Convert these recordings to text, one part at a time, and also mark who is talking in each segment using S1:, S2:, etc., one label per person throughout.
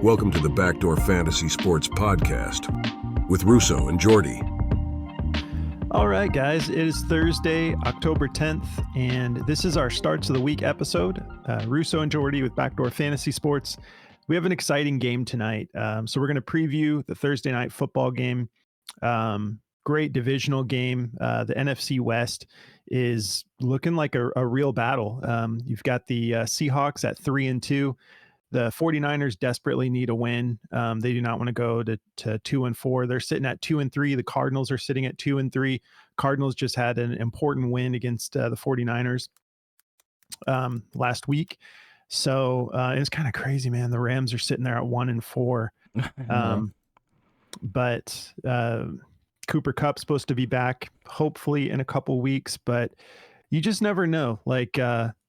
S1: Welcome to the Backdoor Fantasy Sports Podcast with Russo and Jordy.
S2: All right, guys, it is Thursday, October 10th, and this is our Starts of the Week episode. Russo and Jordy with Backdoor Fantasy Sports. We have an exciting game tonight, so we're going to preview the Thursday night football game. Great divisional game. The NFC West is looking like a real battle. You've got the Seahawks at 3-2. The 49ers desperately need a win. They do not want to go to 2-4. They're sitting at 2-3. The Cardinals are sitting at 2-3. Cardinals just had an important win against the 49ers last week. So it's kind of crazy, man. The Rams are sitting there at 1-4. But Cooper Kupp's supposed to be back hopefully in a couple weeks, but you just never know. Like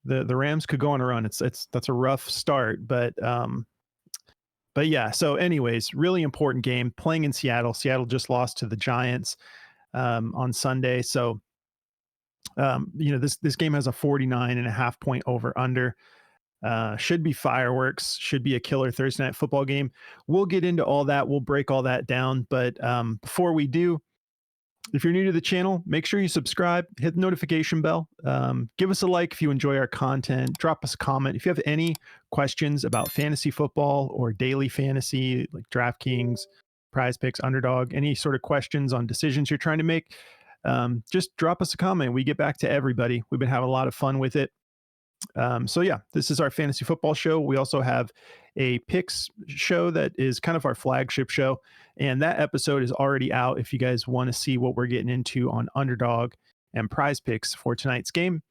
S2: the Rams could go on a run. That's a rough start, but yeah. So anyways, really important game playing in Seattle. Seattle just lost to the Giants on Sunday. So this game has a 49.5 point over under. Should be fireworks, should be a killer Thursday night football game. We'll get into all that. We'll break all that down. But before we do, if you're new to the channel, make sure you subscribe, hit the notification bell, give us a like if you enjoy our content, drop us a comment. If you have any questions about fantasy football or daily fantasy, like DraftKings, Prize Picks, Underdog, any sort of questions on decisions you're trying to make, just drop us a comment. We get back to everybody. We've been having a lot of fun with it. So yeah, this is our fantasy football show. We also have a picks show that is kind of our flagship show, and that episode is already out if you guys want to see what we're getting into on Underdog and Prize Picks for tonight's game.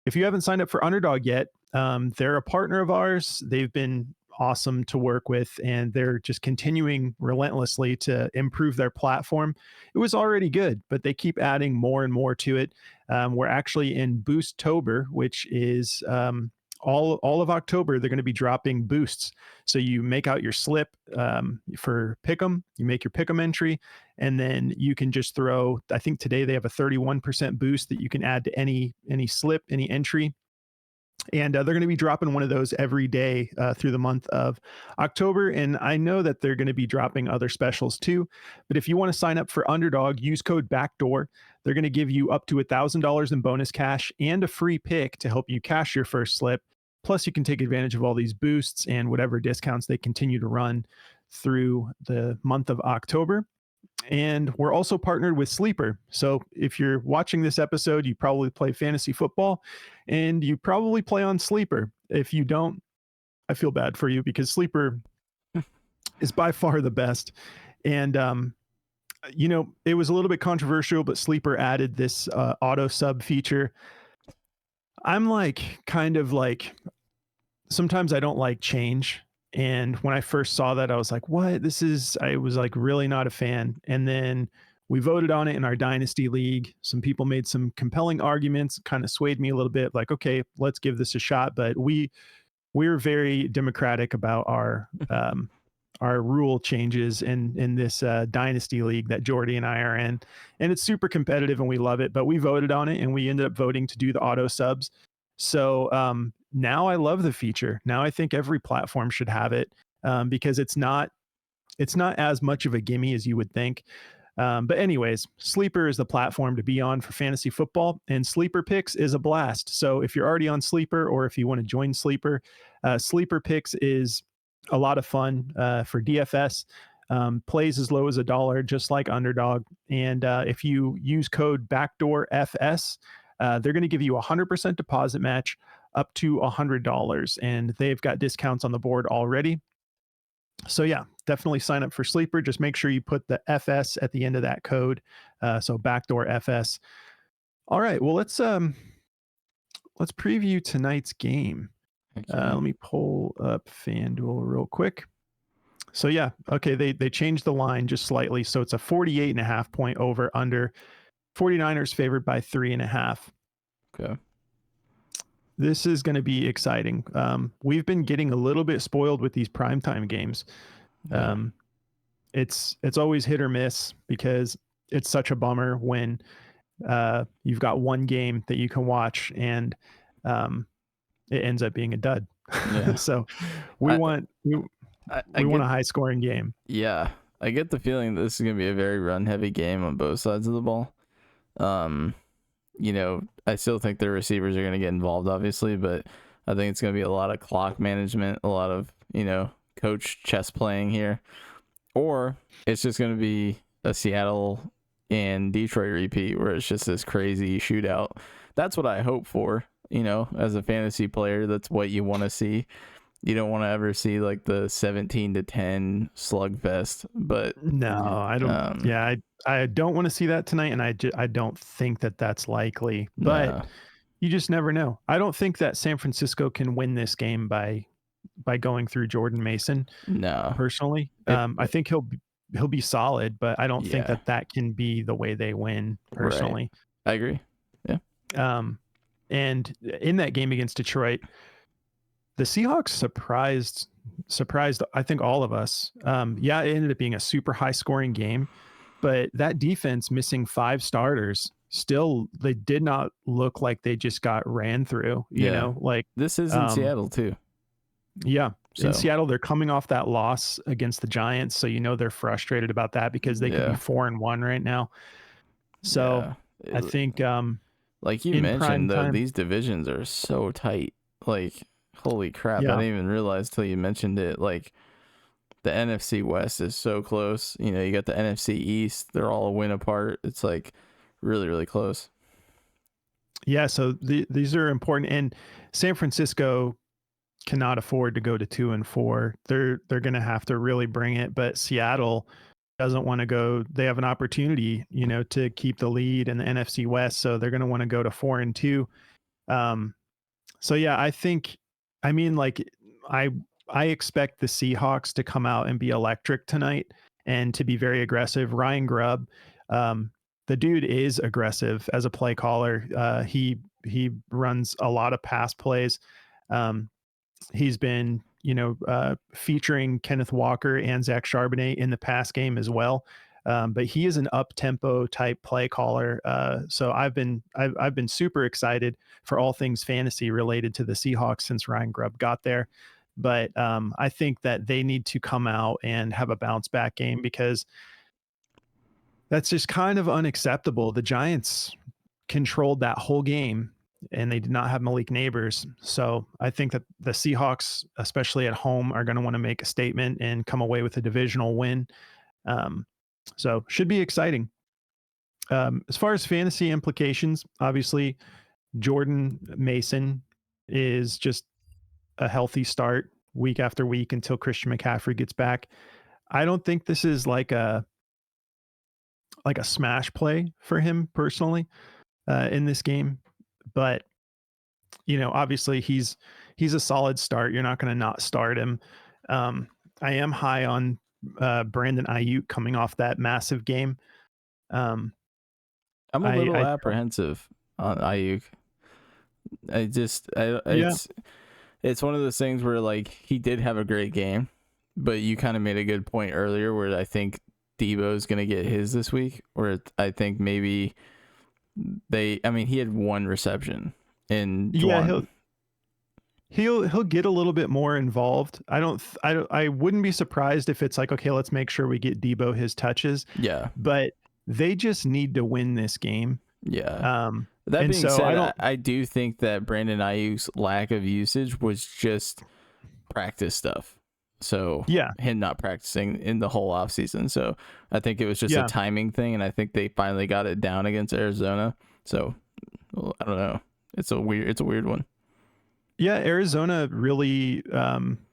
S2: If you haven't signed up for Underdog yet, they're a partner of ours. They've been awesome to work with, and they're just continuing relentlessly to improve their platform. It was already good, but they keep adding more and more to it. We're actually in Boosttober, which is all of October. They're going to be dropping boosts. So you make out your slip for Pick'em, you make your Pick'em entry, and then you can just throw, I think today they have a 31% boost that you can add to any slip, any entry. And they're going to be dropping one of those every day through the month of October. And I know that they're going to be dropping other specials too. But if you want to sign up for Underdog, use code Backdoor. They're going to give you up to $1,000 in bonus cash and a free pick to help you cash your first slip. Plus, you can take advantage of all these boosts and whatever discounts they continue to run through the month of October. And we're also partnered with Sleeper. So if you're watching this episode, you probably play fantasy football and you probably play on Sleeper. If you don't, I feel bad for you because Sleeper is by far the best. And, it was a little bit controversial, but Sleeper added this auto sub feature. I'm sometimes I don't like change. And when I first saw that, I was like, what? I was like really not a fan. And then we voted on it in our Dynasty League. Some people made some compelling arguments, kind of swayed me a little bit, like, okay, let's give this a shot. But we're very democratic about our rule changes in this Dynasty League that Jordy and I are in. And it's super competitive and we love it, but we voted on it and we ended up voting to do the auto subs. So now I love the feature. Now I think every platform should have it because it's not as much of a gimme as you would think. But anyways, Sleeper is the platform to be on for fantasy football, and Sleeper Picks is a blast. So if you're already on Sleeper or if you want to join Sleeper, Sleeper Picks is a lot of fun for DFS. Plays as low as $1, just like Underdog. And if you use code BackdoorFS, they're going to give you a 100% deposit match up to $100, and they've got discounts on the board already. So yeah, definitely sign up for Sleeper. Just make sure you put the FS at the end of that code. So Backdoor FS. All right, well let's preview tonight's game. Okay. Let me pull up FanDuel real quick. So yeah, okay, they changed the line just slightly, so it's a 48.5 point over under. 49ers favored by 3.5.
S3: Okay.
S2: This is going to be exciting. We've been getting a little bit spoiled with these primetime games. It's always hit or miss because it's such a bummer when you've got one game that you can watch and it ends up being a dud. Yeah. So we want We want a high scoring game.
S3: Yeah, I get the feeling that this is going to be a very run heavy game on both sides of the ball. I still think their receivers are going to get involved, obviously, but I think it's going to be a lot of clock management, a lot of, coach chess playing here. Or it's just going to be a Seattle and Detroit repeat where it's just this crazy shootout. That's what I hope for, as a fantasy player. That's what you want to see. You don't want to ever see like the 17-10 slugfest, but
S2: no, I don't. I don't want to see that tonight, and I don't think that that's likely. But you just never know. I don't think that San Francisco can win this game by going through Jordan Mason.
S3: No,
S2: personally, I think he'll be solid, but I don't think that can be the way they win. Personally,
S3: right. I agree. Yeah.
S2: And in that game against Detroit, the Seahawks surprised, I think, all of us. It ended up being a super high scoring game, but that defense missing 5 starters, still, they did not look like they just got ran through, like
S3: this is in Seattle too.
S2: Yeah. So. In Seattle, they're coming off that loss against the Giants. So, they're frustrated about that because they could be 4-1 right now. So I think,
S3: like you mentioned, though, these divisions are so tight. Like, holy crap. I didn't even realize till you mentioned it. Like, the NFC West is so close. You got the NFC East. They're all a win apart. It's like really, really close.
S2: Yeah. So these are important. And San Francisco cannot afford to go to 2-4. They're going to have to really bring it. But Seattle doesn't want to go. They have an opportunity, to keep the lead in the NFC West. So they're going to want to go to 4-2. I think, I expect the Seahawks to come out and be electric tonight and to be very aggressive. Ryan Grubb, the dude is aggressive as a play caller. He runs a lot of pass plays. He's been, featuring Kenneth Walker and Zach Charbonnet in the pass game as well. But he is an up-tempo type play caller. So I've been super excited for all things fantasy related to the Seahawks since Ryan Grubb got there. But I think that they need to come out and have a bounce back game because that's just kind of unacceptable. The Giants controlled that whole game and they did not have Malik Neighbors. So I think that the Seahawks, especially at home, are going to want to make a statement and come away with a divisional win. So should be exciting. As far as fantasy implications, obviously Jordan Mason is just a healthy start week after week until Christian McCaffrey gets back. I don't think this is like a smash play for him personally in this game, but obviously he's a solid start. You're not going to not start him. I am high on Brandon Ayuk coming off that massive game.
S3: I'm a little apprehensive on Ayuk. It's one of those things where like he did have a great game, but you kind of made a good point earlier where I think Debo is going to get his this week, or I think maybe he had 1 reception in
S2: he'll get a little bit more involved. I wouldn't be surprised if it's like, okay, let's make sure we get Debo his touches.
S3: Yeah.
S2: But they just need to win this game.
S3: Yeah. That being said, I do think that Brandon Ayuk's lack of usage was just practice stuff. So him not practicing in the whole offseason. So I think it was just a timing thing, and I think they finally got it down against Arizona. So I don't know. It's a weird one.
S2: Yeah, Arizona really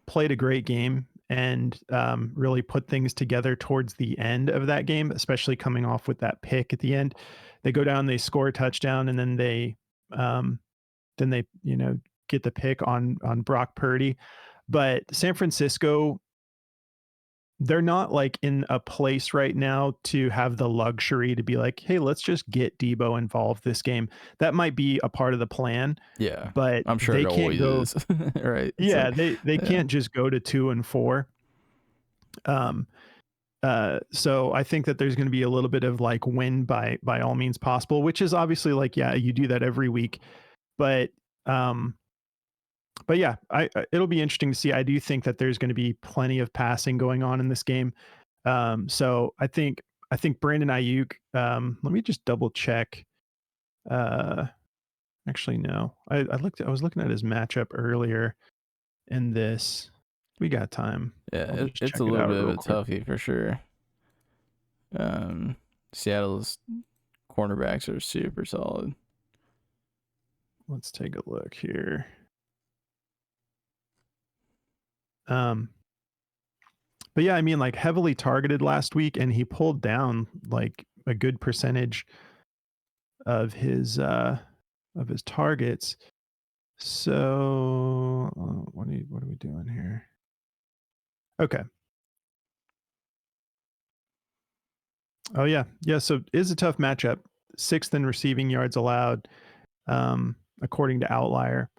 S2: played a great game and really put things together towards the end of that game, especially coming off with that pick at the end. They go down, they score a touchdown, and then they get the pick on Brock Purdy. But San Francisco, they're not like in a place right now to have the luxury to be like, hey, let's just get Debo involved this game. That might be a part of the plan.
S3: Yeah.
S2: But
S3: I'm sure
S2: they
S3: it
S2: can't
S3: always is. Right.
S2: Yeah. They can't just go to 2-4. So I think that there's going to be a little bit of like win by all means possible, which is obviously like, you do that every week, but But yeah, it'll be interesting to see. I do think that there's going to be plenty of passing going on in this game. So I think Brandon Ayuk. Let me just double check. Actually, no. I was looking at his matchup earlier in this. We got time.
S3: Yeah, it's a little bit of a
S2: quick.
S3: toughie for sure. Seattle's cornerbacks are super solid.
S2: Let's take a look here. But yeah, I mean, like heavily targeted last week, and he pulled down like a good percentage of his targets. So what are we doing here? Okay. Oh yeah. So it is a tough matchup. 6th in receiving yards allowed, according to Outlier.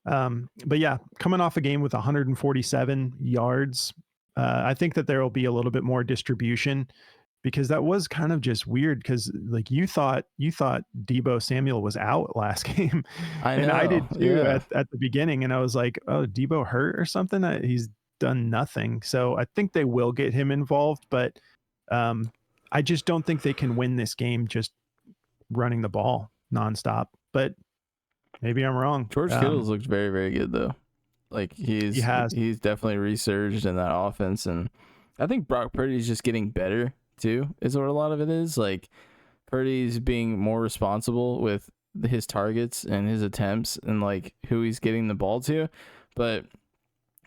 S2: But yeah, coming off a game with 147 yards, I think that there will be a little bit more distribution, because that was kind of just weird, because like you thought Deebo Samuel was out last game. And I did too, at the beginning, and I was like, oh, Deebo hurt or something? He's done nothing. So I think they will get him involved, but I just don't think they can win this game just running the ball nonstop. But maybe I'm wrong.
S3: George Kittle's looked very, very good though. Like he's definitely resurged in that offense, and I think Brock Purdy's just getting better too, is what a lot of it is. Like Purdy's being more responsible with his targets and his attempts and like who he's getting the ball to. But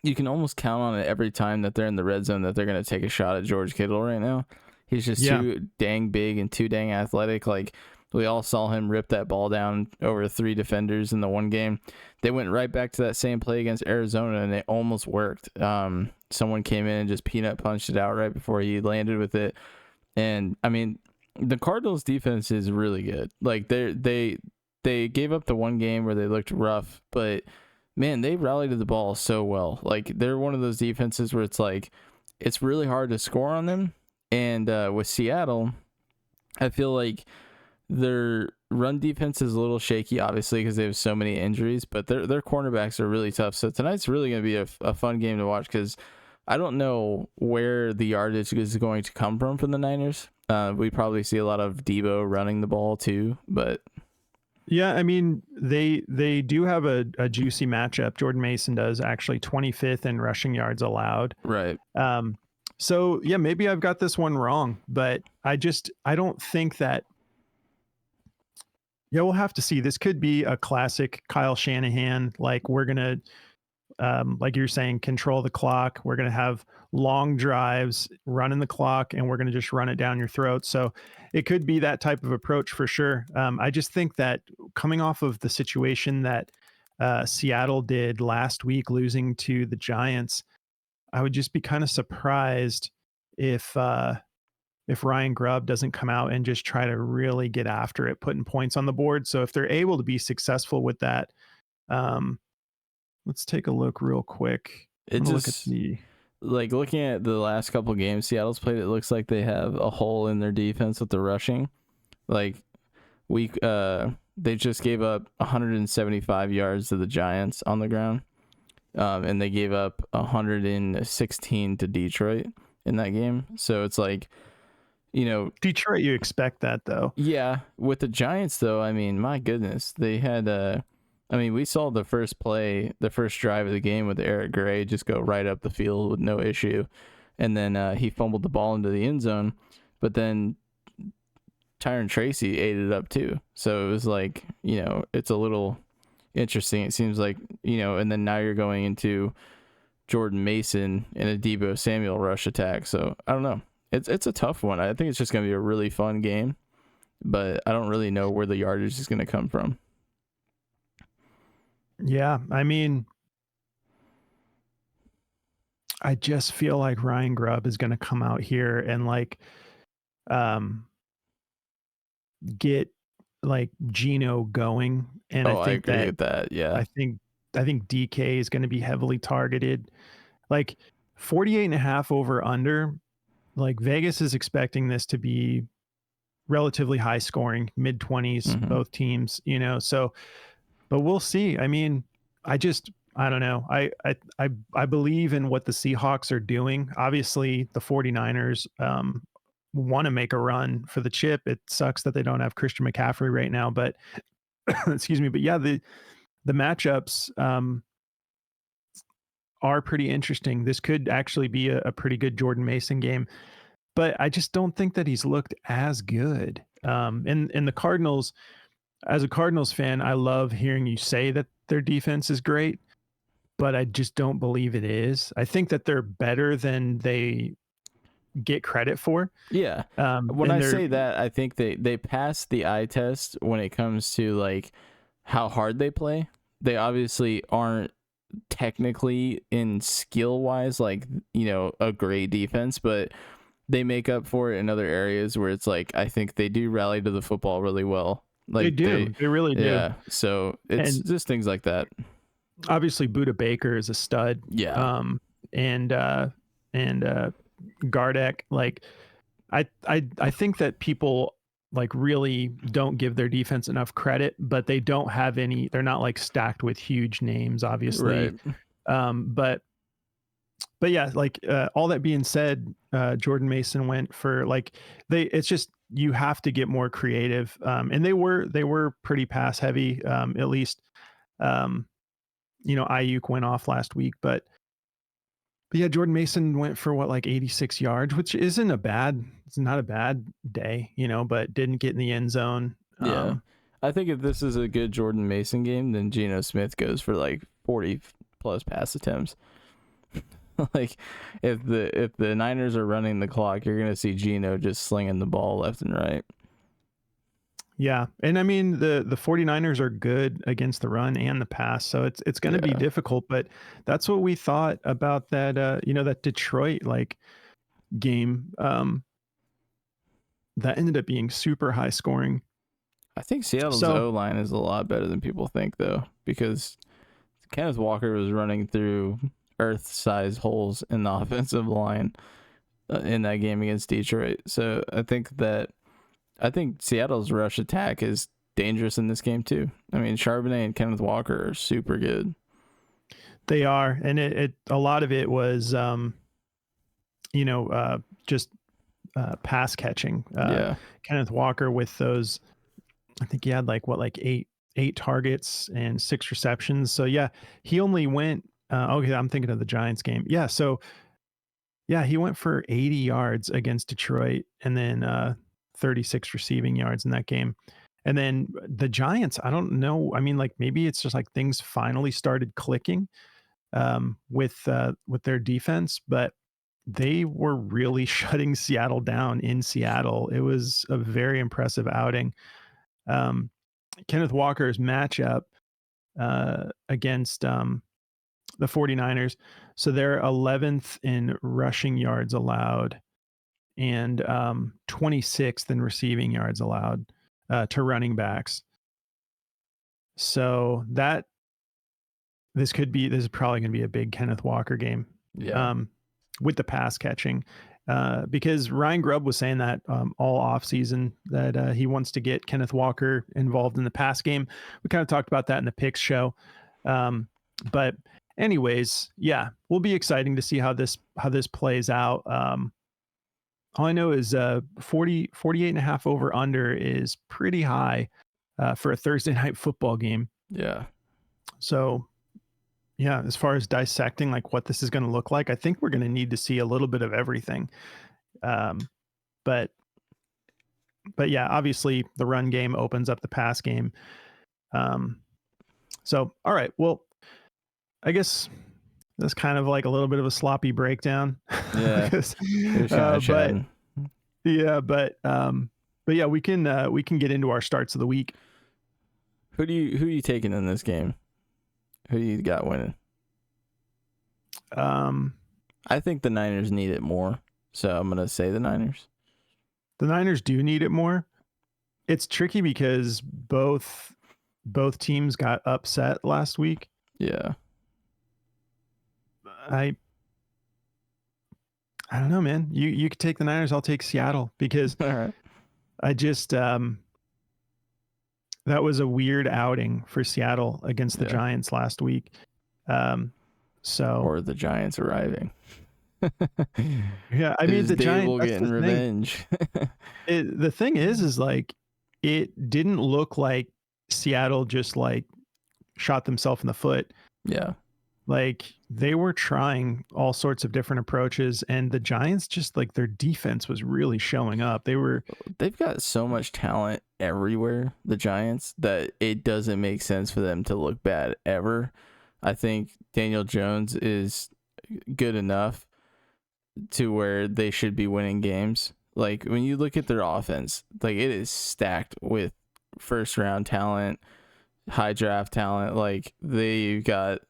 S3: you can almost count on it every time that they're in the red zone that they're going to take a shot at George Kittle right now. He's just too dang big and too dang athletic. Like we all saw him rip that ball down over 3 defenders in the one game. They went right back to that same play against Arizona, and it almost worked. Someone came in and just peanut punched it out right before he landed with it. And I mean, the Cardinals defense is really good. Like they gave up the one game where they looked rough, but man, they rallied to the ball so well. Like they're one of those defenses where it's like it's really hard to score on them. And with Seattle, I feel like their run defense is a little shaky, obviously, because they have so many injuries, but their cornerbacks are really tough. So tonight's really going to be a fun game to watch, because I don't know where the yardage is going to come from the Niners. We probably see a lot of Deebo running the ball too, but
S2: yeah, I mean, they do have a juicy matchup. Jordan Mason does, actually 25th in rushing yards allowed.
S3: Right.
S2: So yeah, maybe I've got this one wrong, but I don't think that. Yeah, we'll have to see. This could be a classic Kyle Shanahan. Like we're gonna, like you're saying, control the clock. We're gonna have long drives, running the clock, and we're gonna just run it down your throat. So it could be that type of approach for sure. I just think that coming off of the situation that Seattle did last week, losing to the Giants, I would just be kind of surprised if Ryan Grubb doesn't come out and just try to really get after it, putting points on the board. So if they're able to be successful with that, let's take a look real quick.
S3: Like looking at the last couple games Seattle's played, it looks like they have a hole in their defense with the rushing. Like they just gave up 175 yards to the Giants on the ground. And they gave up 116 to Detroit in that game. So it's like, you know,
S2: Detroit, you expect that though.
S3: Yeah. With the Giants though, I mean, my goodness, they had, we saw the first drive of the game with Eric Gray just go right up the field with no issue. And then he fumbled the ball into the end zone, but then Tyron Tracy ate it up too. So it was like, you know, it's a little interesting. It seems like, you know, and then now you're going into Jordan Mason and a Deebo Samuel rush attack. So I don't know. It's a tough one. I think it's just going to be a really fun game, but I don't really know where the yardage is going to come from.
S2: Yeah, I mean, I just feel like Ryan Grubb is going to come out here and like get like Geno going. And I think
S3: I agree with that. Yeah.
S2: I think DK is going to be heavily targeted. Like 48.5 over under. Like Vegas is expecting this to be relatively high scoring, mid 20s, both teams, you know, so, but we'll see. I mean, I just I don't know. I believe in what the Seahawks are doing. Obviously, the 49ers want to make a run for the chip. It sucks that they don't have Christian McCaffrey right now, but excuse me. But yeah, the matchups are pretty interesting. This could actually be a pretty good Jordan Mason game, but I just don't think that he's looked as good. And the Cardinals, as a Cardinals fan, I love hearing you say that their defense is great, but I just don't believe it is. I think that they're better than they get credit for.
S3: Yeah. When I say that, I think they pass the eye test when it comes to like how hard they play. They obviously aren't technically in skill wise like, you know, a great defense, but they make up for it in other areas where it's like I think they do rally to the football really well. Like
S2: they do. They really do.
S3: Yeah. So it's just things like that.
S2: Obviously, Budda Baker is a stud.
S3: Yeah.
S2: And Gardeck, like I think that people like really don't give their defense enough credit, but they don't have any. They're not like stacked with huge names, obviously.
S3: Right.
S2: But yeah, like all that being said, Jordan Mason went for like it's just you have to get more creative, and they were pretty pass heavy, at least. You know, Ayuk went off last week, but yeah, Jordan Mason went for what, like 86 yards, which it's not a bad day, you know, but didn't get in the end zone.
S3: Yeah. I think if this is a good Jordan Mason game, then Geno Smith goes for like 40 plus pass attempts. Like if the Niners are running the clock, you're going to see Geno just slinging the ball left and right.
S2: Yeah. And I mean, the 49ers are good against the run and the pass. So it's going to be difficult, but that's what we thought about that, you know, that Detroit like game, that ended up being super high scoring.
S3: I think Seattle's O-line is a lot better than people think though, because Kenneth Walker was running through Earth-sized holes in the offensive line in that game against Detroit. So I think Seattle's rush attack is dangerous in this game too. I mean, Charbonnet and Kenneth Walker are super good.
S2: They are, and it a lot of it was, you know, just pass catching. Kenneth Walker with those, I think he had like eight targets and 6 receptions. So yeah, he only went. Okay, I'm thinking of the Giants game. Yeah, so yeah, he went for 80 yards against Detroit, and then 36 receiving yards in that game. And then the Giants, I don't know. I mean, like maybe it's just like things finally started clicking with their defense, but they were really shutting Seattle down in Seattle. It was a very impressive outing. Kenneth Walker's matchup against the 49ers. So they're 11th in rushing yards allowed and 26th in receiving yards allowed to running backs. So this is probably going to be a big Kenneth Walker game.
S3: Yeah.
S2: With the pass catching, because Ryan Grubb was saying that all offseason that he wants to get Kenneth Walker involved in the pass game. We kind of talked about that in the picks show. But anyways, yeah, will be exciting to see how this plays out. All I know is 48 and a half over under is pretty high for a Thursday night football game.
S3: Yeah.
S2: So yeah, as far as dissecting like what this is going to look like, I think we're going to need to see a little bit of everything. But yeah, obviously the run game opens up the pass game. So, all right, well, I guess that's kind of like a little bit of a sloppy breakdown.
S3: Yeah.
S2: But yeah, we can get into our starts of the week.
S3: Who are you taking in this game? Who do you got winning? I think the Niners need it more, so I'm gonna say the Niners.
S2: The Niners do need it more. It's tricky because both teams got upset last week.
S3: Yeah.
S2: I don't know, man. You could take the Niners. I'll take Seattle because
S3: all right.
S2: I just that was a weird outing for Seattle against the Giants last week.
S3: Or the Giants arriving.
S2: Yeah, I mean,
S3: Is
S2: the Giants,
S3: Dable
S2: that's
S3: getting
S2: the thing.
S3: revenge?
S2: The thing is like, it didn't look like Seattle just like shot themselves in the foot.
S3: Yeah.
S2: Like, they were trying all sorts of different approaches, and the Giants just like their defense was really showing up.
S3: They've got so much talent everywhere, the Giants, that it doesn't make sense for them to look bad ever. I think Daniel Jones is good enough to where they should be winning games. Like, when you look at their offense, like, it is stacked with first round talent, high draft talent. Like, they've got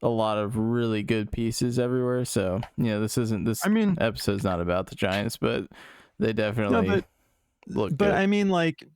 S3: a lot of really good pieces everywhere. So, this episode's not about the Giants, but they definitely look good.
S2: I mean, like,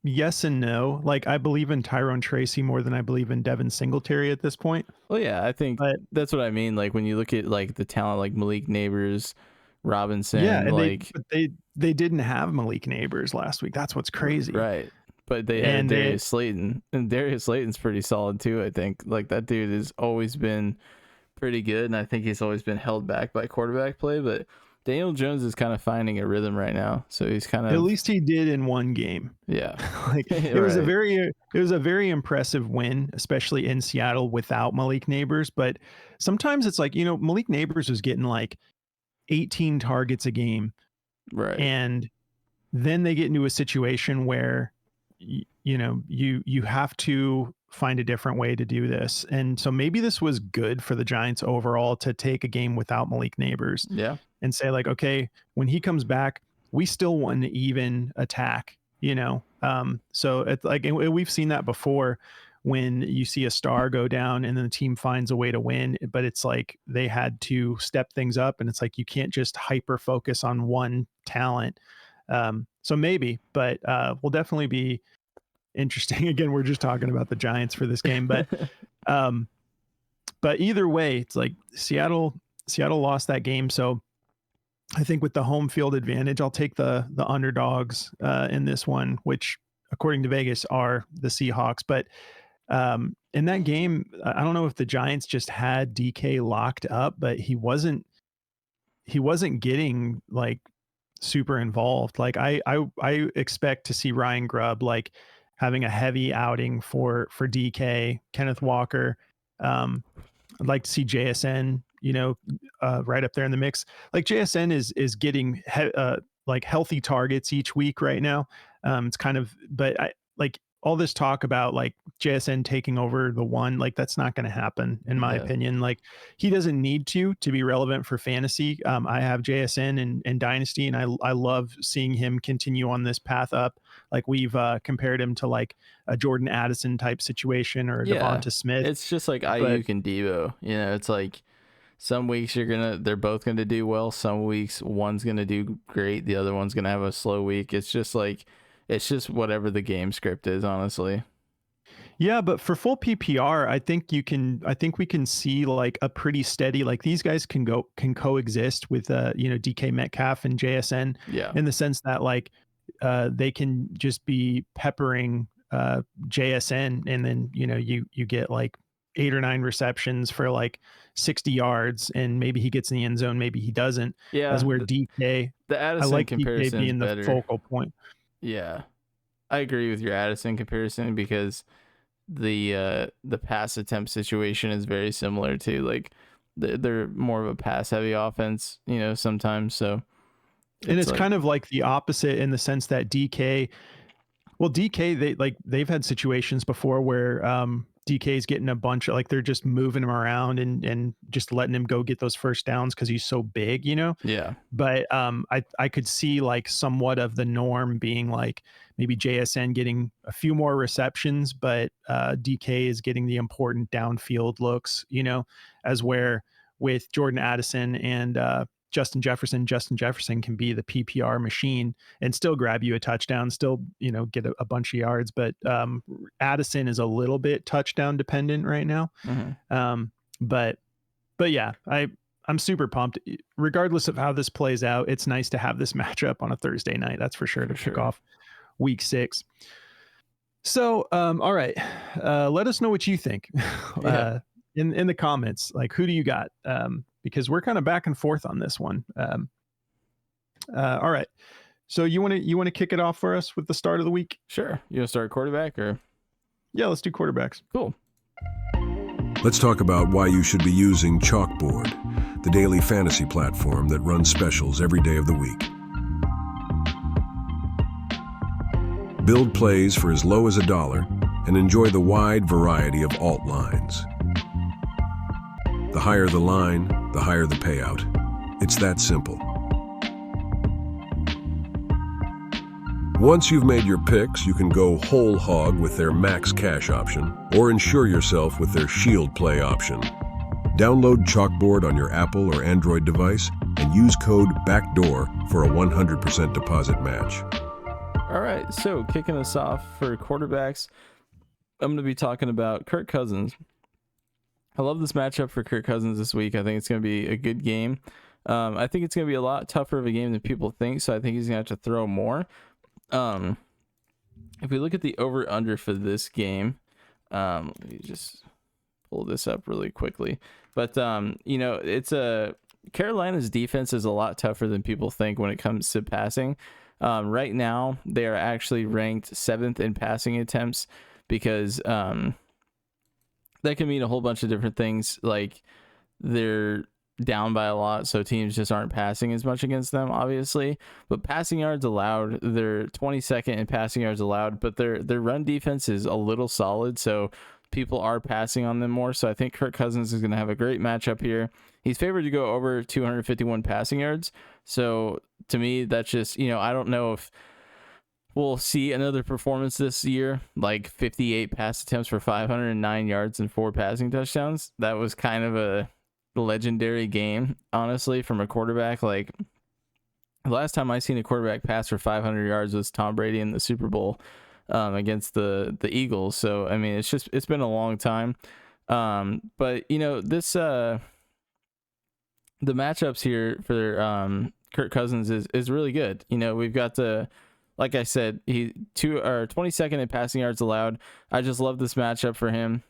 S2: yes and no. Like, I believe in Tyrone Tracy more than I believe in Devin Singletary at this point.
S3: Well, yeah, I think that's what I mean. Like, when you look at like the talent, like Malik Neighbors, Robinson,
S2: yeah, and
S3: like
S2: they didn't have Malik Neighbors last week. That's what's crazy,
S3: right? But they had Darius Slayton, and Darius Slayton's pretty solid too. I think like that dude has always been pretty good, and I think he's always been held back by quarterback play. But Daniel Jones is kind of finding a rhythm right now, so he's kind of,
S2: at least he did in one game.
S3: Yeah,
S2: like it was a very impressive win, especially in Seattle without Malik Neighbors. But sometimes it's like, Malik Neighbors was getting like 18 targets a game,
S3: right?
S2: And then they get into a situation where you have to find a different way to do this. And so maybe this was good for the Giants overall to take a game without Malik Neighbors.
S3: Yeah.
S2: And say like, okay, when he comes back, we still want an even attack, So it's like, and we've seen that before when you see a star go down and then the team finds a way to win, but it's like they had to step things up, and it's like you can't just hyper focus on one talent. So maybe, but we'll definitely be interesting. Again, we're just talking about the Giants for this game, but either way, it's like Seattle lost that game. So I think with the home field advantage, I'll take the underdogs in this one, which according to Vegas are the Seahawks. But in that game, I don't know if the Giants just had DK locked up, but he wasn't getting like super involved. Like I expect to see Ryan Grubb like having a heavy outing for DK, Kenneth Walker. I'd like to see JSN, right up there in the mix. Like JSN is getting like healthy targets each week right now. It's kind of, but I like all this talk about like JSN taking over the one, like that's not going to happen in my opinion. Like he doesn't need to be relevant for fantasy. I have JSN in Dynasty, and I love seeing him continue on this path up. Like we've compared him to like a Jordan Addison type situation or a Devonta Smith.
S3: It's just like Ayuk and Debo, it's like some weeks they're both going to do well. Some weeks one's going to do great. The other one's going to have a slow week. It's just whatever the game script is, honestly.
S2: Yeah, but for full PPR, I think we can see like a pretty steady, like these guys can coexist with DK Metcalf and JSN in the sense that like they can just be peppering JSN, and then you get like 8 or 9 receptions for like 60 yards, and maybe he gets in the end zone, maybe he doesn't.
S3: Yeah,
S2: as where DK,
S3: the Addison
S2: I like
S3: comparison
S2: DK being
S3: better.
S2: The focal point.
S3: Yeah, I agree with your Addison comparison because the pass attempt situation is very similar to like they're more of a pass heavy offense, sometimes. So
S2: it's kind of like the opposite in the sense that DK, they've had situations before where DK's getting a bunch of like they're just moving him around and just letting him go get those first downs because he's so big,
S3: Yeah.
S2: But I could see like somewhat of the norm being like maybe JSN getting a few more receptions, but DK is getting the important downfield looks, as where with Jordan Addison and Justin Jefferson can be the PPR machine and still grab you a touchdown, still, get a bunch of yards. But Addison is a little bit touchdown dependent right now.
S3: Mm-hmm.
S2: But yeah, I'm super pumped. Regardless of how this plays out, it's nice to have this matchup on a Thursday night. That's for sure to kick off week 6. So, all right. Let us know what you think. in the comments, like, who do you got? Because we're kind of back and forth on this one. All right. So you want to kick it off for us with the start of the week?
S3: Sure. You want to start quarterback or?
S2: Yeah, let's do quarterbacks.
S3: Cool.
S1: Let's talk about why you should be using Chalkboard, the daily fantasy platform that runs specials every day of the week. Build plays for as low as $1 and enjoy the wide variety of alt lines. The higher the line, the higher the payout. It's that simple. Once you've made your picks, you can go whole hog with their max cash option or insure yourself with their shield play option. Download Chalkboard on your Apple or Android device and use code Backdoor for a 100% deposit match.
S3: All right, so kicking us off for quarterbacks, I'm going to be talking about Kirk Cousins. I love this matchup for Kirk Cousins this week. I think it's going to be a good game. I think it's going to be a lot tougher of a game than people think, so I think he's going to have to throw more. If we look at the over-under for this game, let me just pull this up really quickly. But, it's Carolina's defense is a lot tougher than people think when it comes to passing. Right now, they are actually ranked 7th in passing attempts because that can mean a whole bunch of different things. Like they're down by a lot, so teams just aren't passing as much against them, obviously. But passing yards allowed, they're 22nd in passing yards allowed, but their run defense is a little solid, so people are passing on them more. So I think Kirk Cousins is going to have a great matchup here. He's favored to go over 251 passing yards. So to me, that's just, I don't know if we'll see another performance this year, like 58 pass attempts for 509 yards and 4 passing touchdowns. That was kind of a legendary game, honestly, from a quarterback. Like the last time I seen a quarterback pass for 500 yards was Tom Brady in the Super Bowl against the Eagles. So I mean, it's been a long time. But this the matchups here for Kirk Cousins is really good. We've got like I said, he 22nd in passing yards allowed. I just love this matchup for him.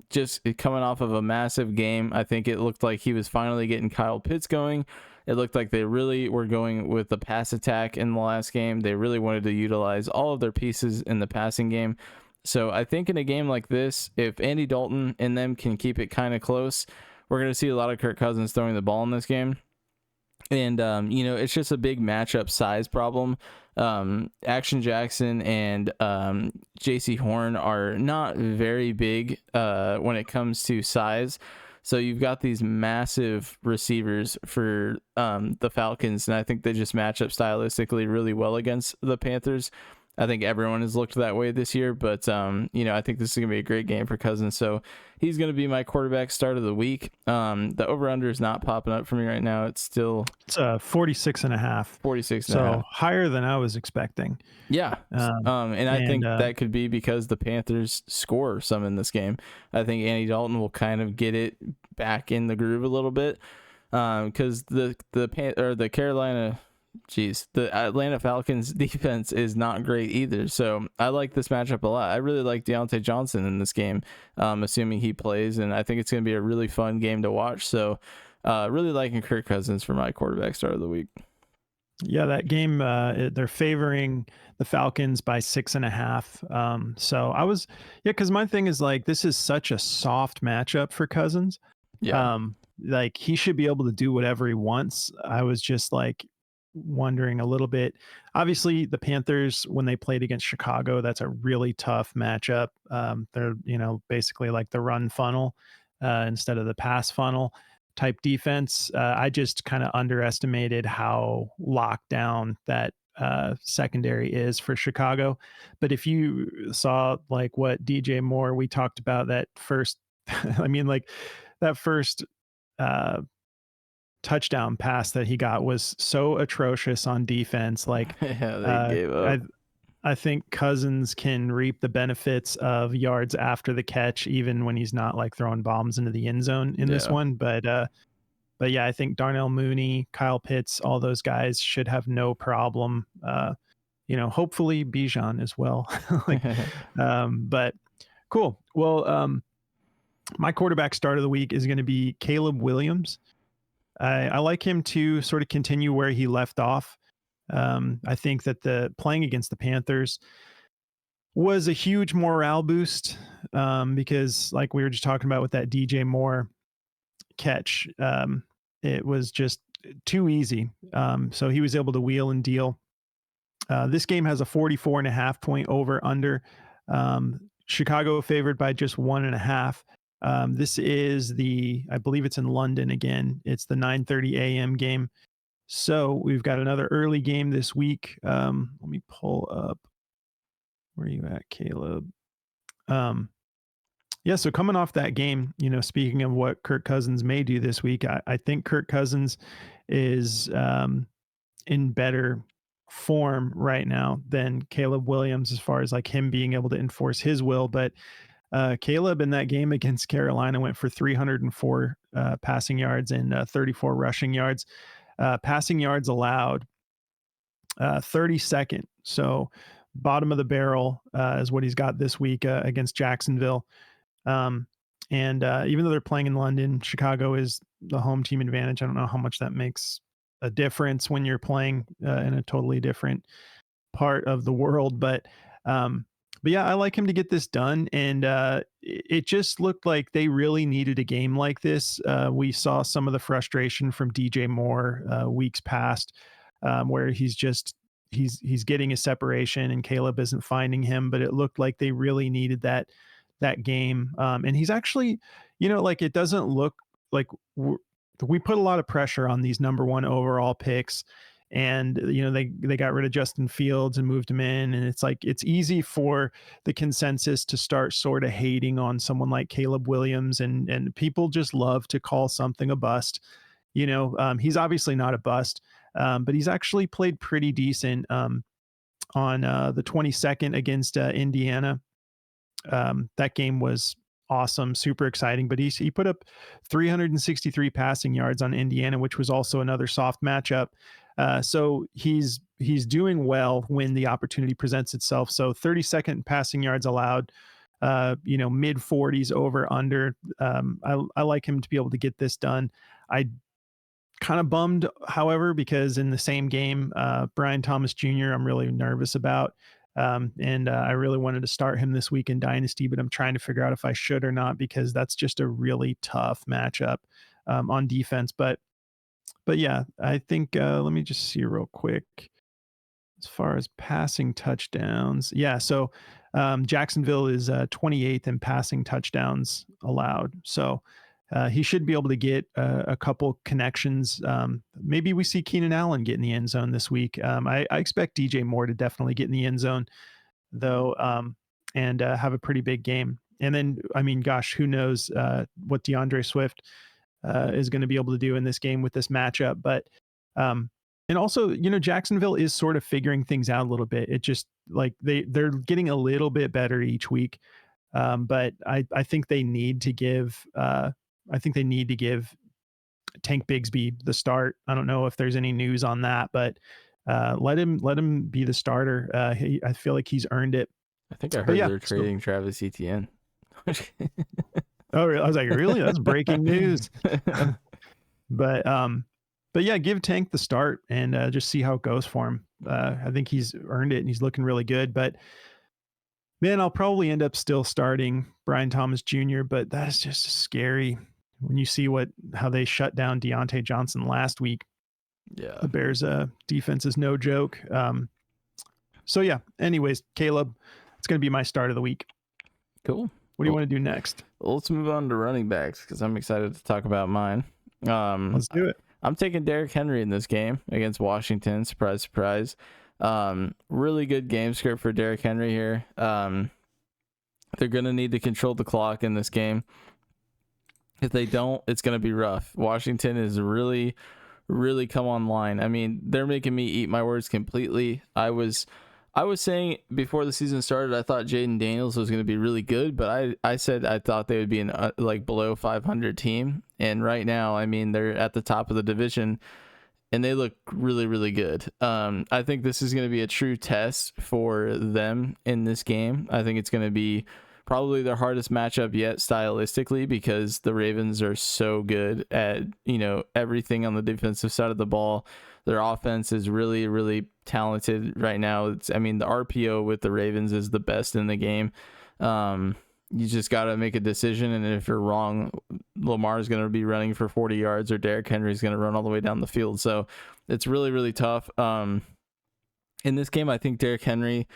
S3: Just coming off of a massive game, I think it looked like he was finally getting Kyle Pitts going. It looked like they really were going with the pass attack in the last game. They really wanted to utilize all of their pieces in the passing game. So I think in a game like this, if Andy Dalton and them can keep it kind of close, we're going to see a lot of Kirk Cousins throwing the ball in this game. And, it's just a big matchup size problem. Action Jackson and JC Horn are not very big when it comes to size. So you've got these massive receivers for the Falcons, and I think they just match up stylistically really well against the Panthers. I think everyone has looked that way this year, but I think this is going to be a great game for Cousins. So he's going to be my quarterback start of the week. The over-under is not popping up for me right now. It's
S2: 46.5.
S3: 46.
S2: So higher than I was expecting.
S3: Yeah. And I think that could be because the Panthers score some in this game. I think Andy Dalton will kind of get it back in the groove a little bit because the Atlanta Falcons defense is not great either. So I like this matchup a lot. I really like Deontay Johnson in this game, assuming he plays, and I think it's going to be a really fun game to watch. So really liking Kirk Cousins for my quarterback start of the week.
S2: Yeah, that game, they're favoring the Falcons by 6.5. So I was, because my thing is like, this is such a soft matchup for Cousins.
S3: Yeah.
S2: Like he should be able to do whatever he wants. I was just like, wondering a little bit. Obviously, the Panthers, when they played against Chicago, that's a really tough matchup. They're, basically like the run funnel instead of the pass funnel type defense. I just kind of underestimated how locked down that secondary is for Chicago. But if you saw like what DJ Moore, we talked about that first, that first touchdown pass that he got was so atrocious on defense. Like
S3: yeah, they gave up.
S2: I think Cousins can reap the benefits of yards after the catch, even when he's not like throwing bombs into the end zone in this one. But yeah, I think Darnell Mooney, Kyle Pitts, all those guys should have no problem. Hopefully Bijan as well. But cool. Well, My quarterback start of the week is going to be Caleb Williams. I like him to sort of continue where he left off. I think that the playing against the Panthers was a huge morale boost because, like we were just talking about with that DJ Moore catch, it was just too easy. So he was able to wheel and deal. This game has a 44.5 point over under. Chicago favored by just 1.5. This is I believe it's in London again. It's the 9:30 a.m. game. So we've got another early game this week. Let me pull up. Where are you at, Caleb? Yeah, so coming off that game, speaking of what Kirk Cousins may do this week, I think Kirk Cousins is in better form right now than Caleb Williams as far as like him being able to enforce his will. But Caleb in that game against Carolina went for 304 passing yards and 34 rushing yards. Passing yards allowed 32nd. So bottom of the barrel is what he's got this week against Jacksonville. And even though they're playing in London, Chicago is the home team advantage. I don't know how much that makes a difference when you're playing in a totally different part of the world. But yeah, I like him to get this done. And it just looked like they really needed a game like this. We saw some of the frustration from DJ Moore weeks past where he's getting a separation and Caleb isn't finding him, but it looked like they really needed that game. And he's actually, like it doesn't look like we put a lot of pressure on these number one overall picks. And, they got rid of Justin Fields and moved him in. And it's like, it's easy for the consensus to start sort of hating on someone like Caleb Williams. And people just love to call something a bust. He's obviously not a bust, but he's actually played pretty decent on the 22nd against Indiana. That game was awesome, super exciting, but he put up 363 passing yards on Indiana, which was also another soft matchup. So he's doing well when the opportunity presents itself. So 32nd passing yards allowed, mid 40s over under. I like him to be able to get this done. I kind of bummed, however, because in the same game, Brian Thomas Jr., I'm really nervous about. And I really wanted to start him this week in Dynasty, but I'm trying to figure out if I should or not, because that's just a really tough matchup on defense. But yeah, I think let me just see real quick as far as passing touchdowns. Yeah, so Jacksonville is 28th in passing touchdowns allowed. So he should be able to get a couple connections. Maybe we see Keenan Allen get in the end zone this week. I expect DJ Moore to definitely get in the end zone, though, and have a pretty big game. And then, I mean, gosh, who knows what DeAndre Swift is going to be able to do in this game with this matchup. But and also, Jacksonville is sort of figuring things out a little bit. It just like they're getting a little bit better each week. But I think they need to give Tank Bigsby the start. I don't know if there's any news on that, but let him be the starter. I feel like he's earned it.
S3: I think I heard they're trading Travis Etienne.
S2: Oh, I was like, really? That's breaking news. But yeah, give Tank the start and just see how it goes for him. I think he's earned it and he's looking really good. But man, I'll probably end up still starting Brian Thomas Jr., but that is just scary when you see how they shut down Deontay Johnson last week.
S3: Yeah.
S2: The Bears defense is no joke. So yeah, anyways, Caleb, it's going to be my start of the week.
S3: Cool.
S2: What do you want to do next?
S3: Well, let's move on to running backs because I'm excited to talk about mine.
S2: Let's do it.
S3: I'm taking Derrick Henry in this game against Washington. Surprise, surprise. Really good game script for Derrick Henry here. They're going to need to control the clock in this game. If they don't, it's going to be rough. Washington is really, really come online. I mean, they're making me eat my words completely. I was saying before the season started, I thought Jaden Daniels was going to be really good, but I said I thought they would be an below 500 team. And right now, I mean, they're at the top of the division and they look really, really good. I think this is going to be a true test for them in this game. I think it's going to be probably their hardest matchup yet stylistically, because the Ravens are so good at, everything on the defensive side of the ball. Their offense is really, really talented right now. The RPO with the Ravens is the best in the game. You just got to make a decision, and if you're wrong, Lamar is going to be running for 40 yards or Derrick Henry is going to run all the way down the field. So it's really, really tough. In this game, I think Derrick Henry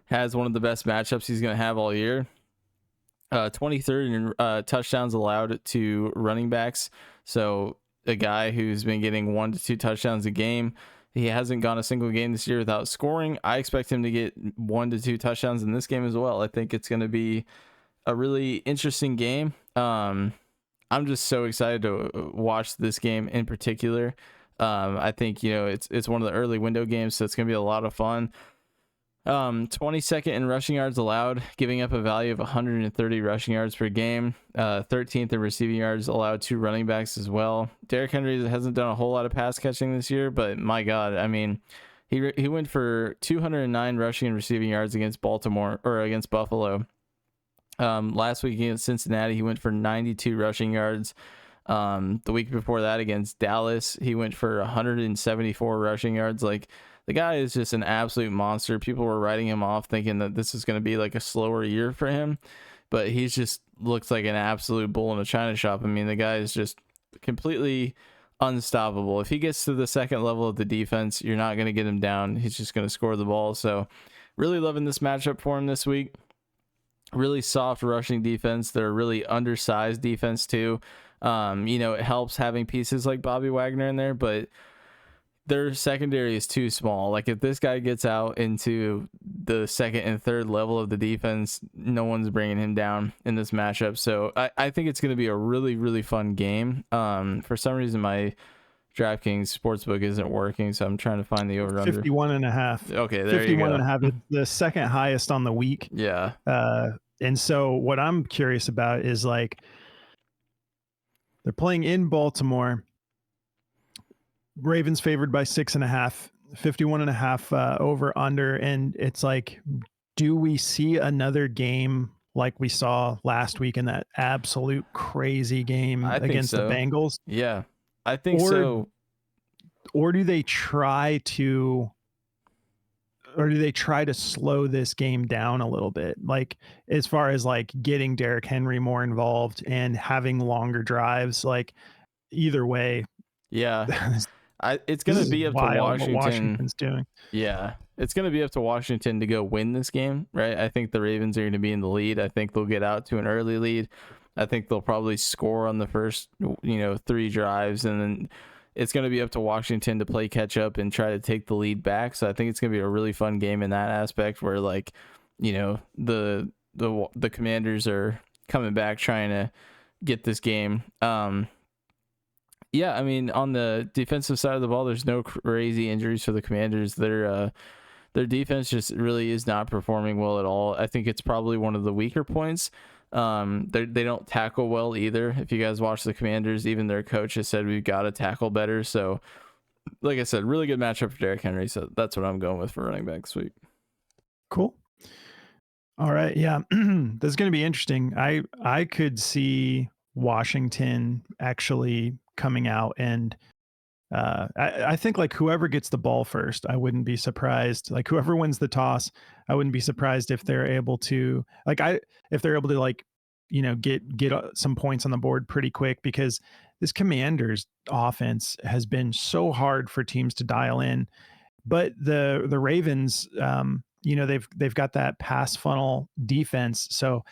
S3: has one of the best matchups he's going to have all year. 23rd in touchdowns allowed to running backs. So a guy who's been getting 1 to 2 touchdowns a game. He hasn't gone a single game this year without scoring. I expect him to get 1 to 2 touchdowns in this game as well. I think it's going to be a really interesting game. I'm just so excited to watch this game in particular. I think, it's one of the early window games, so it's going to be a lot of fun. 22nd in rushing yards allowed, giving up a value of 130 rushing yards per game. 13th in receiving yards allowed to running backs as well. Derrick Henry hasn't done a whole lot of pass catching this year, but my God, he went for 209 rushing and receiving yards against Buffalo. Last week against Cincinnati, he went for 92 rushing yards. The week before that against Dallas, he went for 174 rushing yards. Like, the guy is just an absolute monster. People were writing him off thinking that this is going to be like a slower year for him, but he just looks like an absolute bull in a china shop. The guy is just completely unstoppable. If he gets to the second level of the defense, you're not going to get him down. He's just going to score the ball. So really loving this matchup for him this week. Really soft rushing defense. They're a really undersized defense too. It helps having pieces like Bobby Wagner in there, but their secondary is too small. Like, if this guy gets out into the second and third level of the defense, no one's bringing him down in this matchup. So I think it's going to be a really, really fun game. For some reason, my DraftKings Sportsbook isn't working, so I'm trying to find the over-under.
S2: 51.5.
S3: Okay, there you go.
S2: 51.5, the second highest on the week.
S3: Yeah.
S2: And so what I'm curious about is, like, they're playing in Baltimore. Ravens favored by 6.5, 51.5 over under. And it's like, do we see another game like we saw last week in that absolute crazy game against the Bengals?
S3: Yeah, I think so.
S2: Or do they try to slow this game down a little bit? Like, as far as like getting Derrick Henry more involved and having longer drives, like, either way.
S3: Yeah. It's going to be up to Washington.
S2: What Washington's doing.
S3: Yeah. It's going to be up to Washington to go win this game, right? I think the Ravens are going to be in the lead. I think they'll get out to an early lead. I think they'll probably score on the first, 3 drives, and then it's going to be up to Washington to play catch up and try to take the lead back. So I think it's going to be a really fun game in that aspect, where, like, the Commanders are coming back trying to get this game. Yeah, on the defensive side of the ball, there's no crazy injuries for the Commanders. Their defense just really is not performing well at all. I think it's probably one of the weaker points. They don't tackle well either. If you guys watch the Commanders, even their coach has said we've got to tackle better. So, like I said, really good matchup for Derrick Henry. So that's what I'm going with for running back this week.
S2: Cool. All right. Yeah, this is going to be interesting. I could see Washington actually coming out and I think, like, whoever gets the ball first, I wouldn't be surprised. Like, whoever wins the toss, I wouldn't be surprised if they're able to get some points on the board pretty quick, because this Commanders offense has been so hard for teams to dial in. But the Ravens, they've got that pass funnel defense, so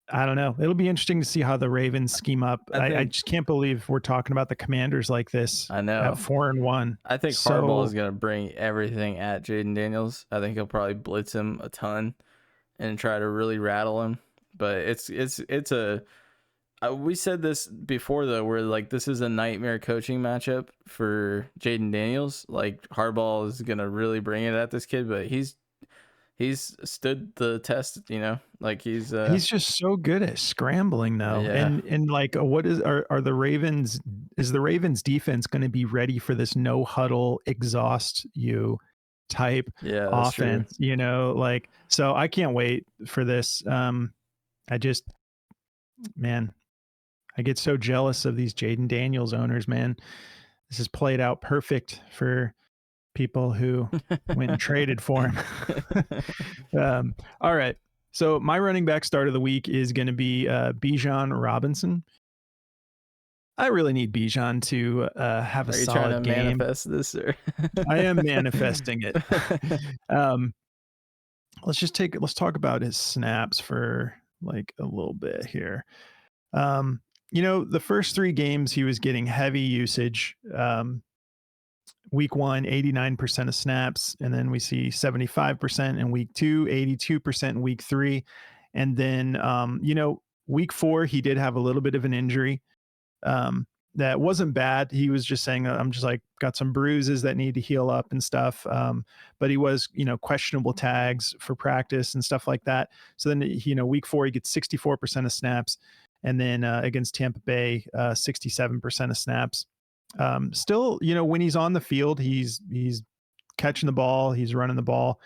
S2: I don't know. It'll be interesting to see how the Ravens scheme up. I just can't believe we're talking about the Commanders like this.
S3: I know.
S2: At 4-1.
S3: I think Harbaugh is going to bring everything at Jaden Daniels. I think he'll probably blitz him a ton and try to really rattle him. But we said this before, though, where, like, this is a nightmare coaching matchup for Jaden Daniels. Like, Harbaugh is going to really bring it at this kid, but he's stood the test, like he's just so good at scrambling though. Yeah. And like, are the Ravens, is the Ravens defense going to be ready for this no huddle exhaust you type offense? Like, so I can't wait for this.
S2: Man, I get so jealous of these Jaden Daniels owners, man. This has played out perfect for people who went and traded for him. All right. So my running back start of the week is going to be Bijan Robinson. I really need Bijan to have a solid
S3: game. Are you trying to
S2: game.
S3: manifest this? Or?
S2: I am manifesting it. Let's talk about his snaps for like a little bit here. The first 3 games he was getting heavy usage. Week 1, 89% of snaps, and then we see 75% in week 2, 82% in week 3, and then week 4 he did have a little bit of an injury. That wasn't bad. He was just saying, I'm just like got some bruises that need to heal up and stuff. But he was, questionable tags for practice and stuff like that. So then, week 4, he gets 64% of snaps. And then against Tampa Bay, 67% of snaps. Still, when he's on the field, he's catching the ball, he's running the ball.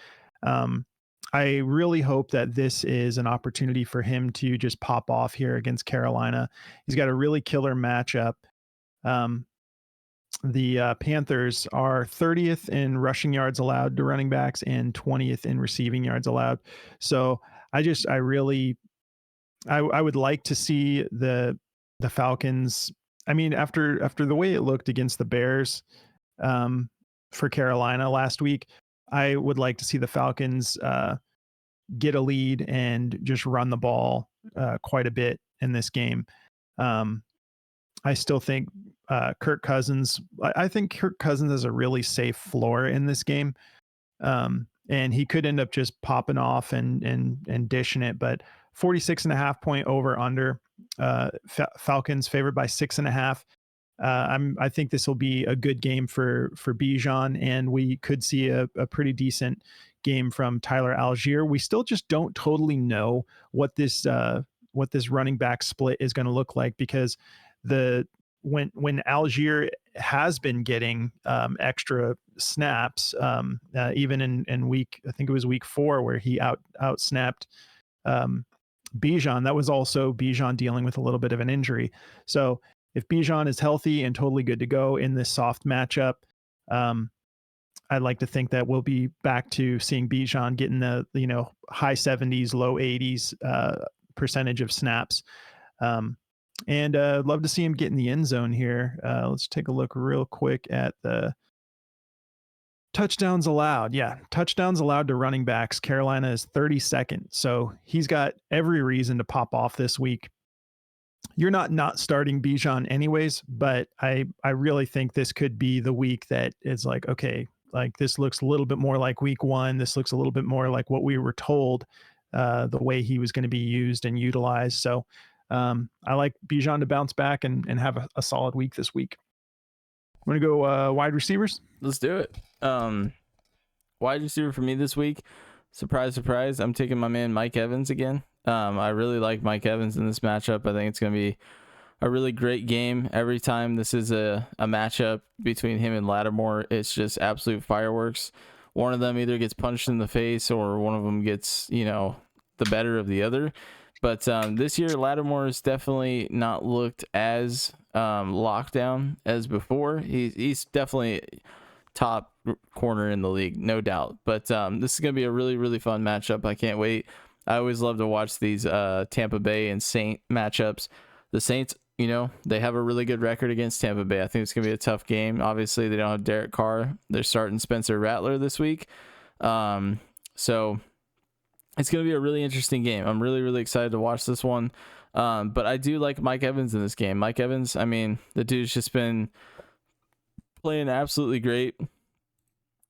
S2: I really hope that this is an opportunity for him to just pop off here against Carolina. He's got a really killer matchup. The Panthers are 30th in rushing yards allowed to running backs and 20th in receiving yards allowed. So I would like to see the Falcons. I mean, after the way it looked against the Bears for Carolina last week, I would like to see the Falcons get a lead and just run the ball quite a bit in this game. I still think Kirk Cousins. I think Kirk Cousins has a really safe floor in this game, and he could end up just popping off and dishing it. But 46.5 point over under. Falcons favored by 6.5. I think this will be a good game for Bijan, and we could see a pretty decent game from Tyler Algier. We still just don't totally know what this running back split is going to look like, because when Algier has been getting extra snaps, even in week, I think it was week 4 where he out snapped Bijan. That was also Bijan dealing with a little bit of an injury. So if Bijan is healthy and totally good to go in this soft matchup, I'd like to think that we'll be back to seeing Bijan getting the high 70s, low 80s percentage of snaps. And love to see him get in the end zone here. Let's take a look real quick at the touchdowns allowed. Yeah, touchdowns allowed to running backs. Carolina is 32nd. So he's got every reason to pop off this week. You're not starting Bijan anyways, but I really think this could be the week that is like, okay, like this looks a little bit more like week 1. This looks a little bit more like what we were told, the way he was going to be used and utilized. So I like Bijan to bounce back and have a solid week this week. I'm going to go wide receivers.
S3: Let's do it. Wide receiver for me this week. Surprise, surprise. I'm taking my man Mike Evans again. I really like Mike Evans in this matchup. I think it's going to be a really great game. Every time this is a matchup between him and Lattimore, it's just absolute fireworks. One of them either gets punched in the face or one of them gets, the better of the other. But this year, Lattimore has definitely not looked as locked down as before. He's definitely top corner in the league, no doubt. But this is going to be a really, really fun matchup. I can't wait. I always love to watch these Tampa Bay and Saint matchups. The Saints, they have a really good record against Tampa Bay. I think it's going to be a tough game. Obviously, they don't have Derek Carr. They're starting Spencer Rattler this week. So it's going to be a really interesting game. I'm really, really excited to watch this one. But I do like Mike Evans in this game. Mike Evans, I mean, the dude's just been playing absolutely great.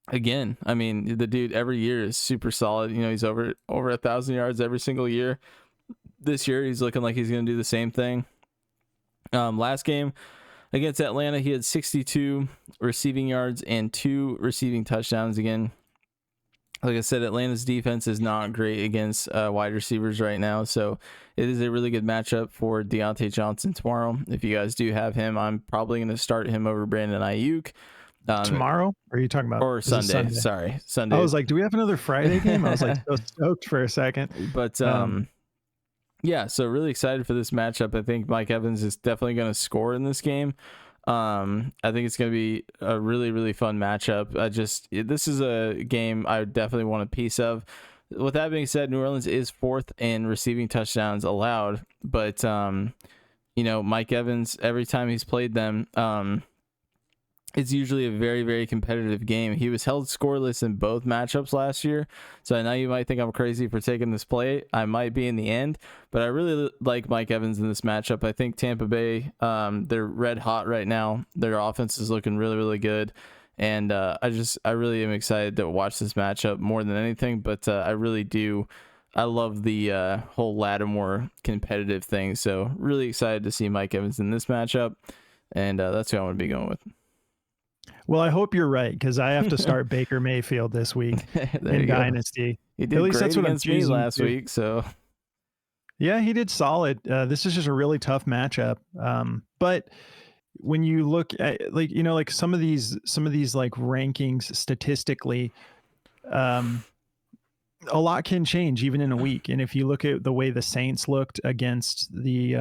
S3: Again, I mean, the dude every year is super solid. He's over 1,000 yards every single year. This year, he's looking like he's going to do the same thing. Last game against Atlanta, he had 62 receiving yards and 2 receiving touchdowns. Again, like I said, Atlanta's defense is not great against wide receivers right now, so it is a really good matchup for Deontay Johnson tomorrow. If you guys do have him, I'm probably going to start him over Brandon Ayuk.
S2: Tomorrow? Or are you talking about?
S3: Or Sunday. Sorry, Sunday.
S2: I was like, do we have another Friday game? I was like so stoked for a second.
S3: But Yeah, so really excited for this matchup. I think Mike Evans is definitely going to score in this game. I think it's going to be a really, really fun matchup. This is a game I definitely want a piece of. With that being said, New Orleans is fourth in receiving touchdowns allowed, but Mike Evans, every time he's played them, it's usually a very, very competitive game. He was held scoreless in both matchups last year. So I know you might think I'm crazy for taking this play. I might be in the end, but I really like Mike Evans in this matchup. I think Tampa Bay, they're red hot right now. Their offense is looking really, really good. And I really am excited to watch this matchup more than anything, but I love the whole Lattimore competitive thing. So really excited to see Mike Evans in this matchup. And that's who I want to be going with.
S2: Well, I hope you're right, because I have to start Baker Mayfield this week in Dynasty.
S3: He did great against me last week, so
S2: yeah, he did solid. This is just a really tough matchup. But when you look at some of these like rankings statistically, a lot can change even in a week. And if you look at the way the Saints looked against the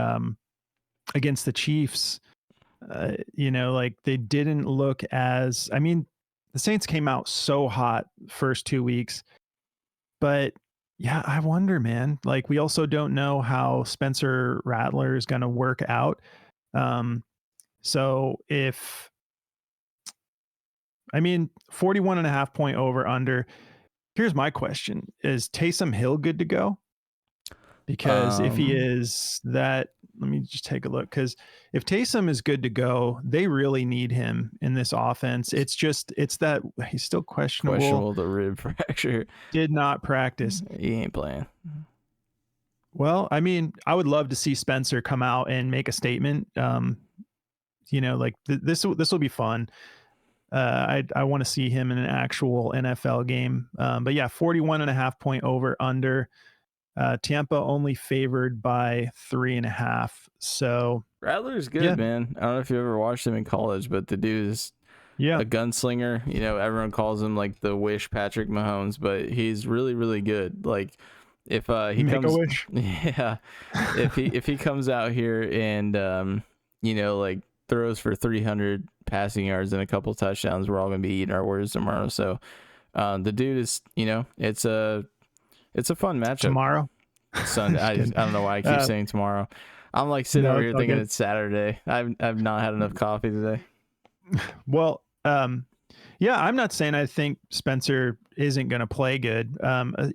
S2: Chiefs, they didn't look as, the Saints came out so hot first 2 weeks, but yeah, I wonder, man, like we also don't know how Spencer Rattler is going to work out. So 41.5 point over under, here's my question. Is Taysom Hill good to go? Because if he is, let me just take a look. Because if Taysom is good to go, they really need him in this offense. It's that he's still questionable.
S3: Questionable, the rib fracture.
S2: Did not practice.
S3: He ain't playing.
S2: Well, I would love to see Spencer come out and make a statement. This will be fun. I want to see him in an actual NFL game. But yeah, 41.5 point over under. Tampa only favored by 3.5. So
S3: Rattler's good, man. I don't know if you ever watched him in college, but the dude is a gunslinger. Everyone calls him like the Wish Patrick Mahomes, but he's really, really good. Like if he
S2: make
S3: comes,
S2: a wish.
S3: Yeah, if he comes out here and like throws for 300 passing yards and a couple touchdowns, we're all gonna be eating our words tomorrow. So the dude is, it's a fun matchup
S2: Tomorrow?
S3: Sunday. I don't know why I keep saying tomorrow. I'm like sitting over here thinking it's Saturday. I've not had enough coffee today.
S2: Well, yeah, I'm not saying I think Spencer isn't going to play good.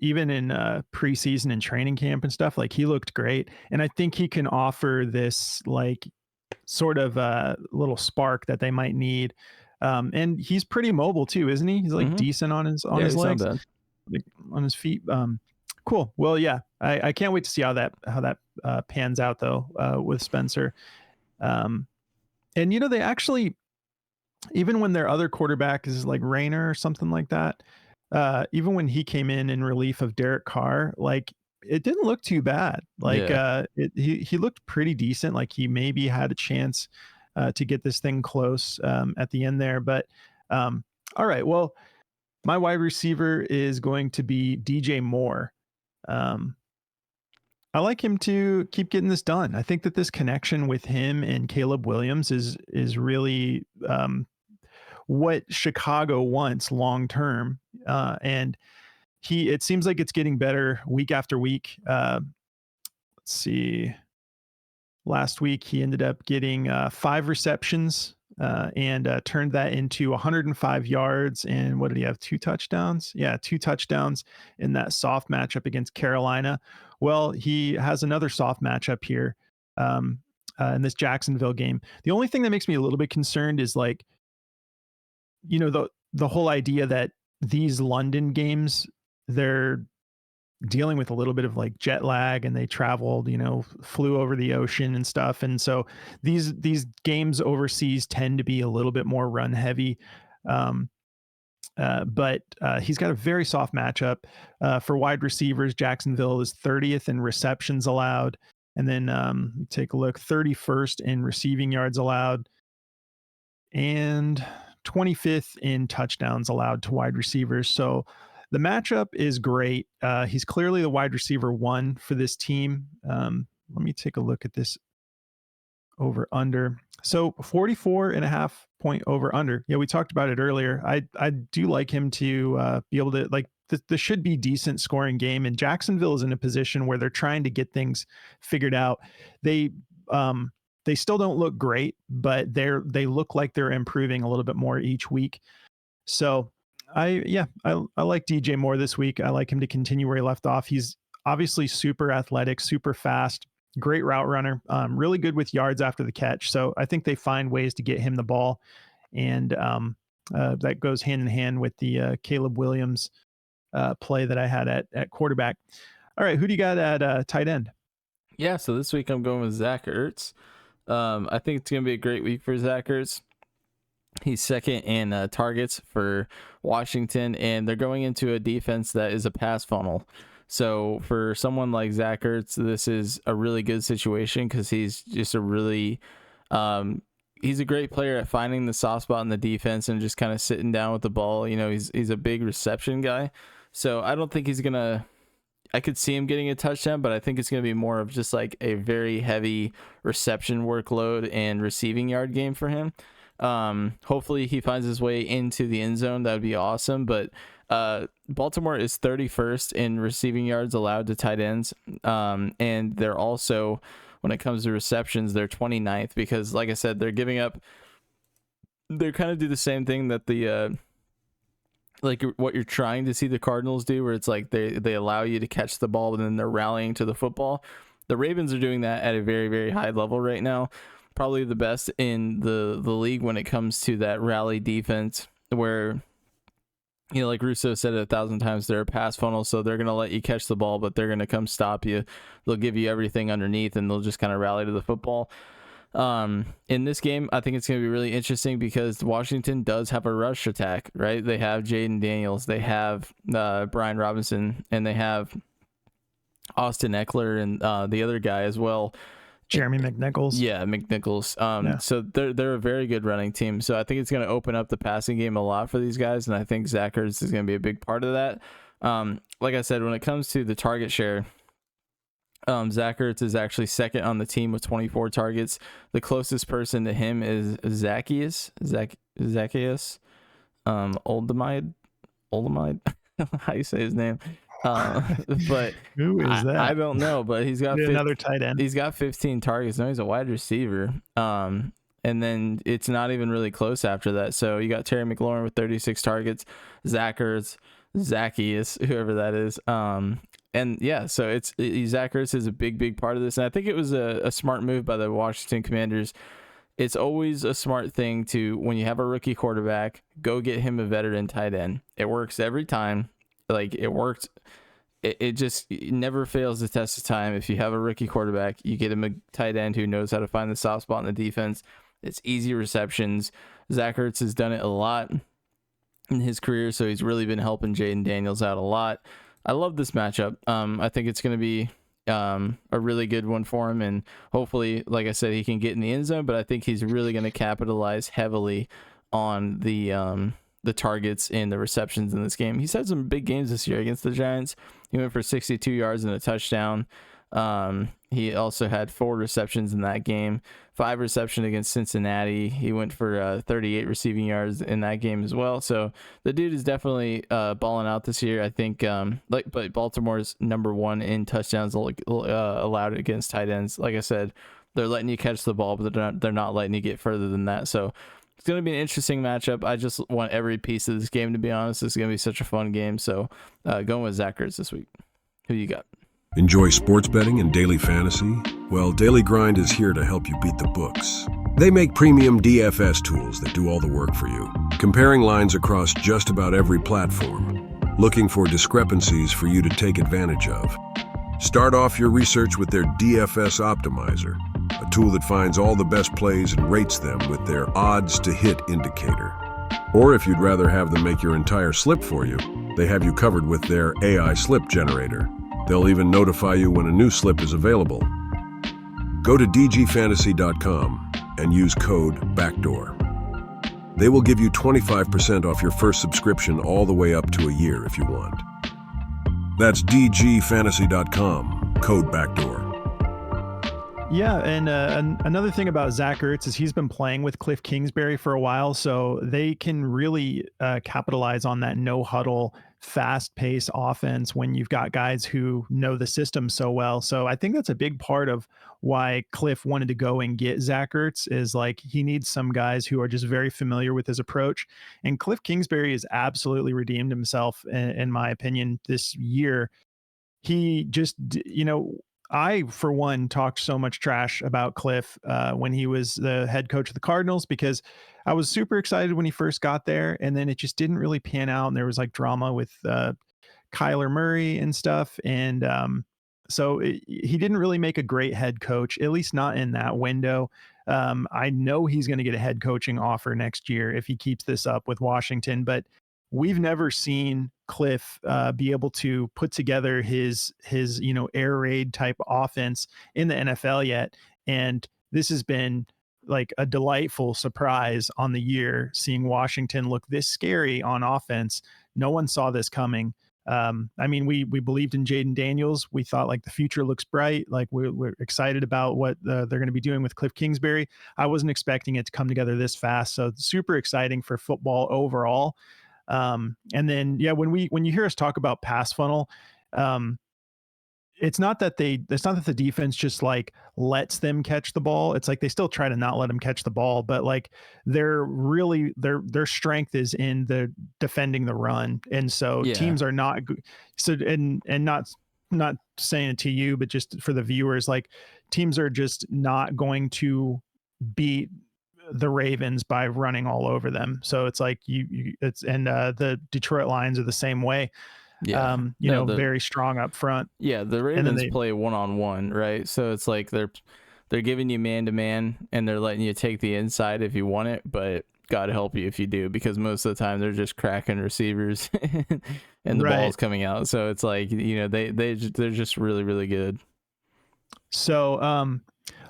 S2: Even in preseason and training camp and stuff, like he looked great. And I think he can offer this like sort of little spark that they might need. And he's pretty mobile too, isn't he? He's like decent on his legs, like on his feet. Cool. Well, yeah, I can't wait to see how that pans out though with Spencer. And they actually, even when their other quarterback is like Rayner or something like that, even when he came in relief of Derek Carr, like it didn't look too bad. Like he looked pretty decent. Like he maybe had a chance to get this thing close at the end there. But all right, well, my wide receiver is going to be DJ Moore. I like him to keep getting this done. I think that this connection with him and Caleb Williams is really what Chicago wants long term. And it seems like it's getting better week after week. Let's see. Last week he ended up getting 5 receptions and turned that into 105 yards. And what did he have? 2 touchdowns? Yeah, 2 touchdowns in that soft matchup against Carolina. Well, he has another soft matchup here in this Jacksonville game. The only thing that makes me a little bit concerned is like, the whole idea that these London games, they're dealing with a little bit of like jet lag, and they traveled, flew over the ocean and stuff. And so these games overseas tend to be a little bit more run heavy. But he's got a very soft matchup for wide receivers. Jacksonville is 30th in receptions allowed. And then take a look, 31st in receiving yards allowed and 25th in touchdowns allowed to wide receivers. So the matchup is great. He's clearly the wide receiver 1 for this team. Let me take a look at this over under. So 44.5 point over under. Yeah, we talked about it earlier. I do like him to be able to, like, this should be decent scoring game, and Jacksonville is in a position where they're trying to get things figured out. They still don't look great, but they look like they're improving a little bit more each week. So I like DJ Moore this week. I like him to continue where he left off. He's obviously super athletic, super fast, great route runner, really good with yards after the catch. So I think they find ways to get him the ball, and that goes hand in hand with the Caleb Williams play that I had at quarterback. All right, who do you got at tight end?
S3: Yeah, so this week I'm going with Zach Ertz. I think it's going to be a great week for Zach Ertz. He's second in targets for Washington, and they're going into a defense that is a pass funnel. So for someone like Zach Ertz, this is a really good situation because he's just a really he's a great player at finding the soft spot in the defense and just kind of sitting down with the ball. You know, he's a big reception guy. So I don't think he's going to – I could see him getting a touchdown, but I think it's going to be more of just like a very heavy reception workload and receiving yard game for him. Hopefully he finds his way into the end zone. That would be awesome. But Baltimore is 31st in receiving yards allowed to tight ends. And they're also, when it comes to receptions, they're 29th because, like I said, they're giving up. They kind of do the same thing that the like what you're trying to see the Cardinals do, where it's like they allow you to catch the ball, but then they're rallying to the football. The Ravens are doing that at a very, very high level right now. Probably the best in the league when it comes to that rally defense, where, you know, like Russo said it 1,000 times, they're a pass funnel, so they're going to let you catch the ball, but they're going to come stop you. They'll give you everything underneath, and they'll just kind of rally to the football. In this game, I think it's going to be really interesting because Washington does have a rush attack, right? They have Jaden Daniels, they have Bijan Robinson, and they have Austin Eckler and the other guy as well.
S2: Jeremy McNichols.
S3: Yeah, McNichols. So they're a very good running team. So I think it's going to open up the passing game a lot for these guys, and I think Zach Ertz is going to be a big part of that. Like I said, when it comes to the target share, Zach Ertz is actually second on the team with 24 targets. The closest person to him is Zacchaeus Oldemide. How you say his name? But
S2: who is that?
S3: I don't know, but he's got
S2: another tight end.
S3: He's got 15 targets. No, he's a wide receiver. And then it's not even really close after that. So you got Terry McLaurin with 36 targets, Zach Ertz, Zacchaeus, whoever that is. And yeah, so Zach Ertz is a big part of this. And I think it was a smart move by the Washington Commanders. It's always a smart thing to, when you have a rookie quarterback, go get him a veteran tight end. It works every time. Like, it worked. It never fails the test of time. If you have a rookie quarterback, you get him a tight end who knows how to find the soft spot in the defense. It's easy receptions. Zach Ertz has done it a lot in his career, so he's really been helping Jaden Daniels out a lot. I love this matchup. I think it's going to be a really good one for him, and hopefully, like I said, he can get in the end zone, but I think he's really going to capitalize heavily on the targets and the receptions in this game. He's had some big games this year against the Giants. He went for 62 yards and a touchdown. He also had 4 receptions in that game, 5 receptions against Cincinnati. He went for 38 receiving yards in that game as well. So the dude is definitely balling out this year. I think, but Baltimore's number 1 in touchdowns allowed against tight ends. Like I said, they're letting you catch the ball, but they're not letting you get further than that. So it's going to be an interesting matchup. I just want every piece of this game, to be honest. It's going to be such a fun game. So going with Zach Ertz this week. Who you got?
S1: Enjoy sports betting and daily fantasy? Well, Daily Grind is here to help you beat the books. They make premium DFS tools that do all the work for you, comparing lines across just about every platform, looking for discrepancies for you to take advantage of. Start off your research with their DFS Optimizer, a tool that finds all the best plays and rates them with their odds to hit indicator. Or if you'd rather have them make your entire slip for you, they have you covered with their AI slip generator. They'll even notify you when a new slip is available. Go to dgfantasy.com and use code Backdoor. They will give you 25% off your first subscription all the way up to a year if you want. That's dgfantasy.com, code Backdoor.
S2: Yeah, and another thing about Zach Ertz is he's been playing with Cliff Kingsbury for a while, so they can really capitalize on that no-huddle, fast-paced offense when you've got guys who know the system so well. So I think that's a big part of why Cliff wanted to go and get Zach Ertz, is like he needs some guys who are just very familiar with his approach. And Cliff Kingsbury has absolutely redeemed himself, in my opinion, this year. He just, I, for one, talked so much trash about Cliff when he was the head coach of the Cardinals, because I was super excited when he first got there, and then it just didn't really pan out. And there was like drama with Kyler Murray and stuff. And so he didn't really make a great head coach, at least not in that window. I know he's going to get a head coaching offer next year if he keeps this up with Washington, but we've never seen Cliff be able to put together his air raid type offense in the NFL yet. And this has been like a delightful surprise on the year, seeing Washington look this scary on offense. No one saw this coming. I mean, we believed in Jaden Daniels. We thought like the future looks bright. Like we're excited about what they're going to be doing with Cliff Kingsbury. I wasn't expecting it to come together this fast. So super exciting for football overall. And then, yeah, when you hear us talk about pass funnel, it's not that the defense just like lets them catch the ball. It's like they still try to not let them catch the ball, but like their strength is in the defending the run. And so teams are not and not saying it to you, but just for the viewers, like teams are just not going to beat the Ravens by running all over them. So it's like the Detroit Lions are the same way.
S3: Yeah.
S2: Very strong up front.
S3: Yeah, the Ravens play one-on-one, right? So it's like they're giving you man-to-man, and they're letting you take the inside if you want it, but God help you if you do, because most of the time they're just cracking receivers and the ball's coming out. So it's like, they're just really, really good. So,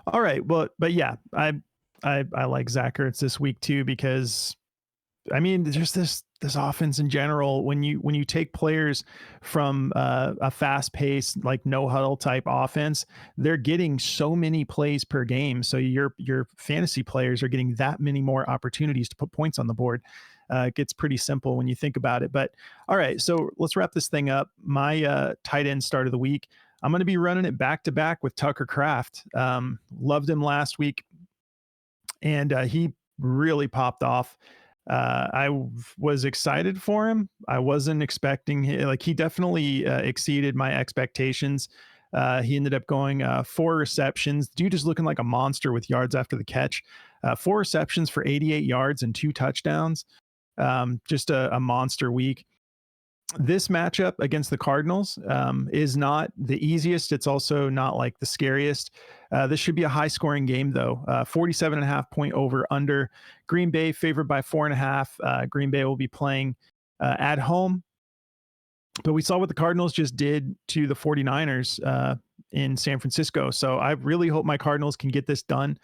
S2: all right. Well, but yeah, I like Zach Ertz this week too, because I mean, there's this offense in general, when you take players from a fast paced, like no huddle type offense, they're getting so many plays per game. So your fantasy players are getting that many more opportunities to put points on the board. It gets pretty simple when you think about it. But all right, so let's wrap this thing up. My tight end start of the week, I'm going to be running it back to back with Tucker Kraft. Loved him last week, and he really popped off. I was excited for him. I wasn't expecting he definitely exceeded my expectations. He ended up going 4 receptions. Dude is looking like a monster with yards after the catch. 4 receptions for 88 yards and 2 touchdowns. Just a monster week. This matchup against the Cardinals is not the easiest. It's also not like the scariest. This should be a high scoring game though. 47.5 point over under. Green Bay favored by 4.5. Green Bay will be playing at home. But we saw what the Cardinals just did to the 49ers in San Francisco. So I really hope my Cardinals can get this done.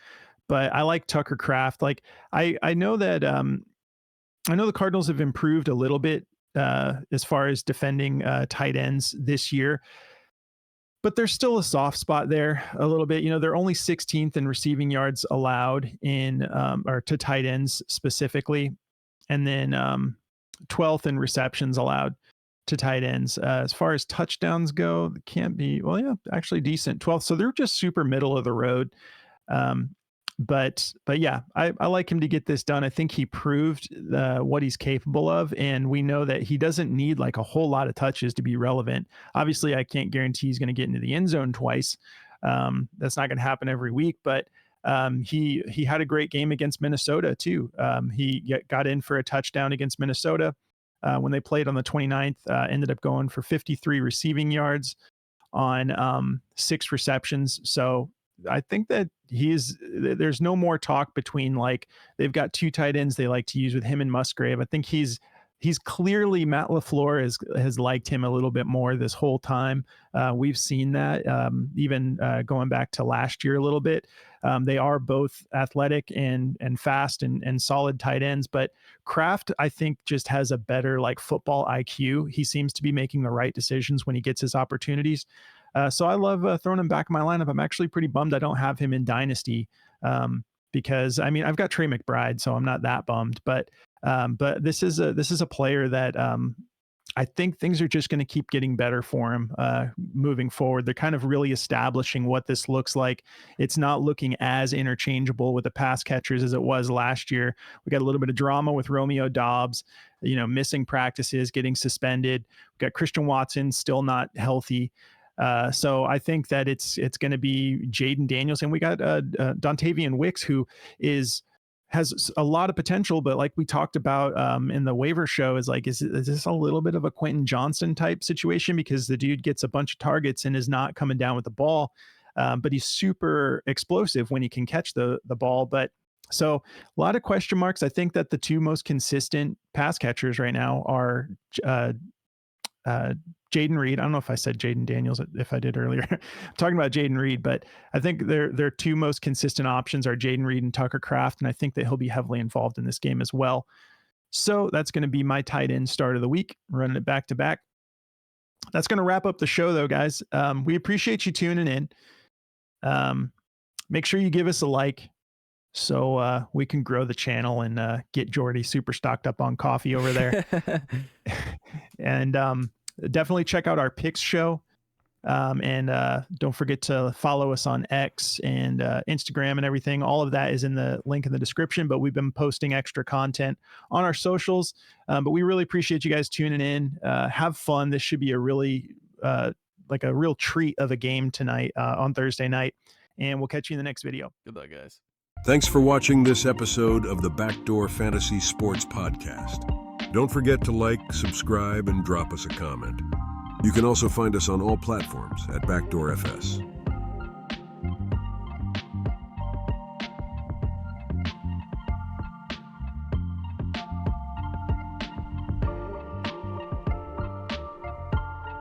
S2: But I like Tucker Kraft. Like I know that I know the Cardinals have improved a little bit as far as defending tight ends this year, but there's still a soft spot there a little bit. They're only 16th in receiving yards allowed in or to tight ends specifically, and then 12th in receptions allowed to tight ends. As far as touchdowns go, can't be, well, yeah, actually decent, 12th. So they're just super middle of the road. But yeah, I like him to get this done. I think he proved what he's capable of, and we know that he doesn't need like a whole lot of touches to be relevant. Obviously, I can't guarantee he's going to get into the end zone twice. That's not going to happen every week, but he had a great game against Minnesota too. He got in for a touchdown against Minnesota when they played on the 29th, ended up going for 53 receiving yards on 6 receptions. So I think that there's no more talk between, like, they've got 2 tight ends they like to use with him and Musgrave. I think he's he's clearly, Matt LaFleur has liked him a little bit more this whole time. We've seen that even going back to last year a little bit. They are both athletic and fast and solid tight ends, but Kraft, I think, just has a better like football IQ. He seems to be making the right decisions when he gets his opportunities. So I love throwing him back in my lineup. I'm actually pretty bummed I don't have him in Dynasty because I mean I've got Trey McBride, so I'm not that bummed. But this is a player that I think things are just going to keep getting better for him moving forward. They're kind of really establishing what this looks like. It's not looking as interchangeable with the pass catchers as it was last year. We got a little bit of drama with Romeo Doubs, missing practices, getting suspended. We got Christian Watson still not healthy. So I think that it's going to be Jaden Daniels, and we got Dontavian Wicks, who has a lot of potential, but like we talked about in the waiver show, is this a little bit of a Quentin Johnston type situation, because the dude gets a bunch of targets and is not coming down with the ball, but he's super explosive when he can catch the ball. But so a lot of question marks. I think that the two most consistent pass catchers right now are Jaden Reed. I don't know if I said Jaden Daniels, if I did earlier. I'm talking about Jaden Reed, but I think their two most consistent options are Jaden Reed and Tucker Kraft, and I think that he'll be heavily involved in this game as well. So that's going to be my tight end start of the week, running it back to back. That's going to wrap up the show, though, guys. We appreciate you tuning in. Make sure you give us a like so we can grow the channel and get Jordy super stocked up on coffee over there. And definitely check out our picks show. And don't forget to follow us on X and Instagram and everything. All of that is in the link in the description, but we've been posting extra content on our socials. But we really appreciate you guys tuning in. Have fun. This should be a really like a real treat of a game tonight on Thursday night. And we'll catch you in the next video.
S3: Good luck, guys.
S1: Thanks for watching this episode of the Backdoor Fantasy Sports Podcast. Don't forget to like, subscribe, and drop us a comment. You can also find us on all platforms at Backdoor FS.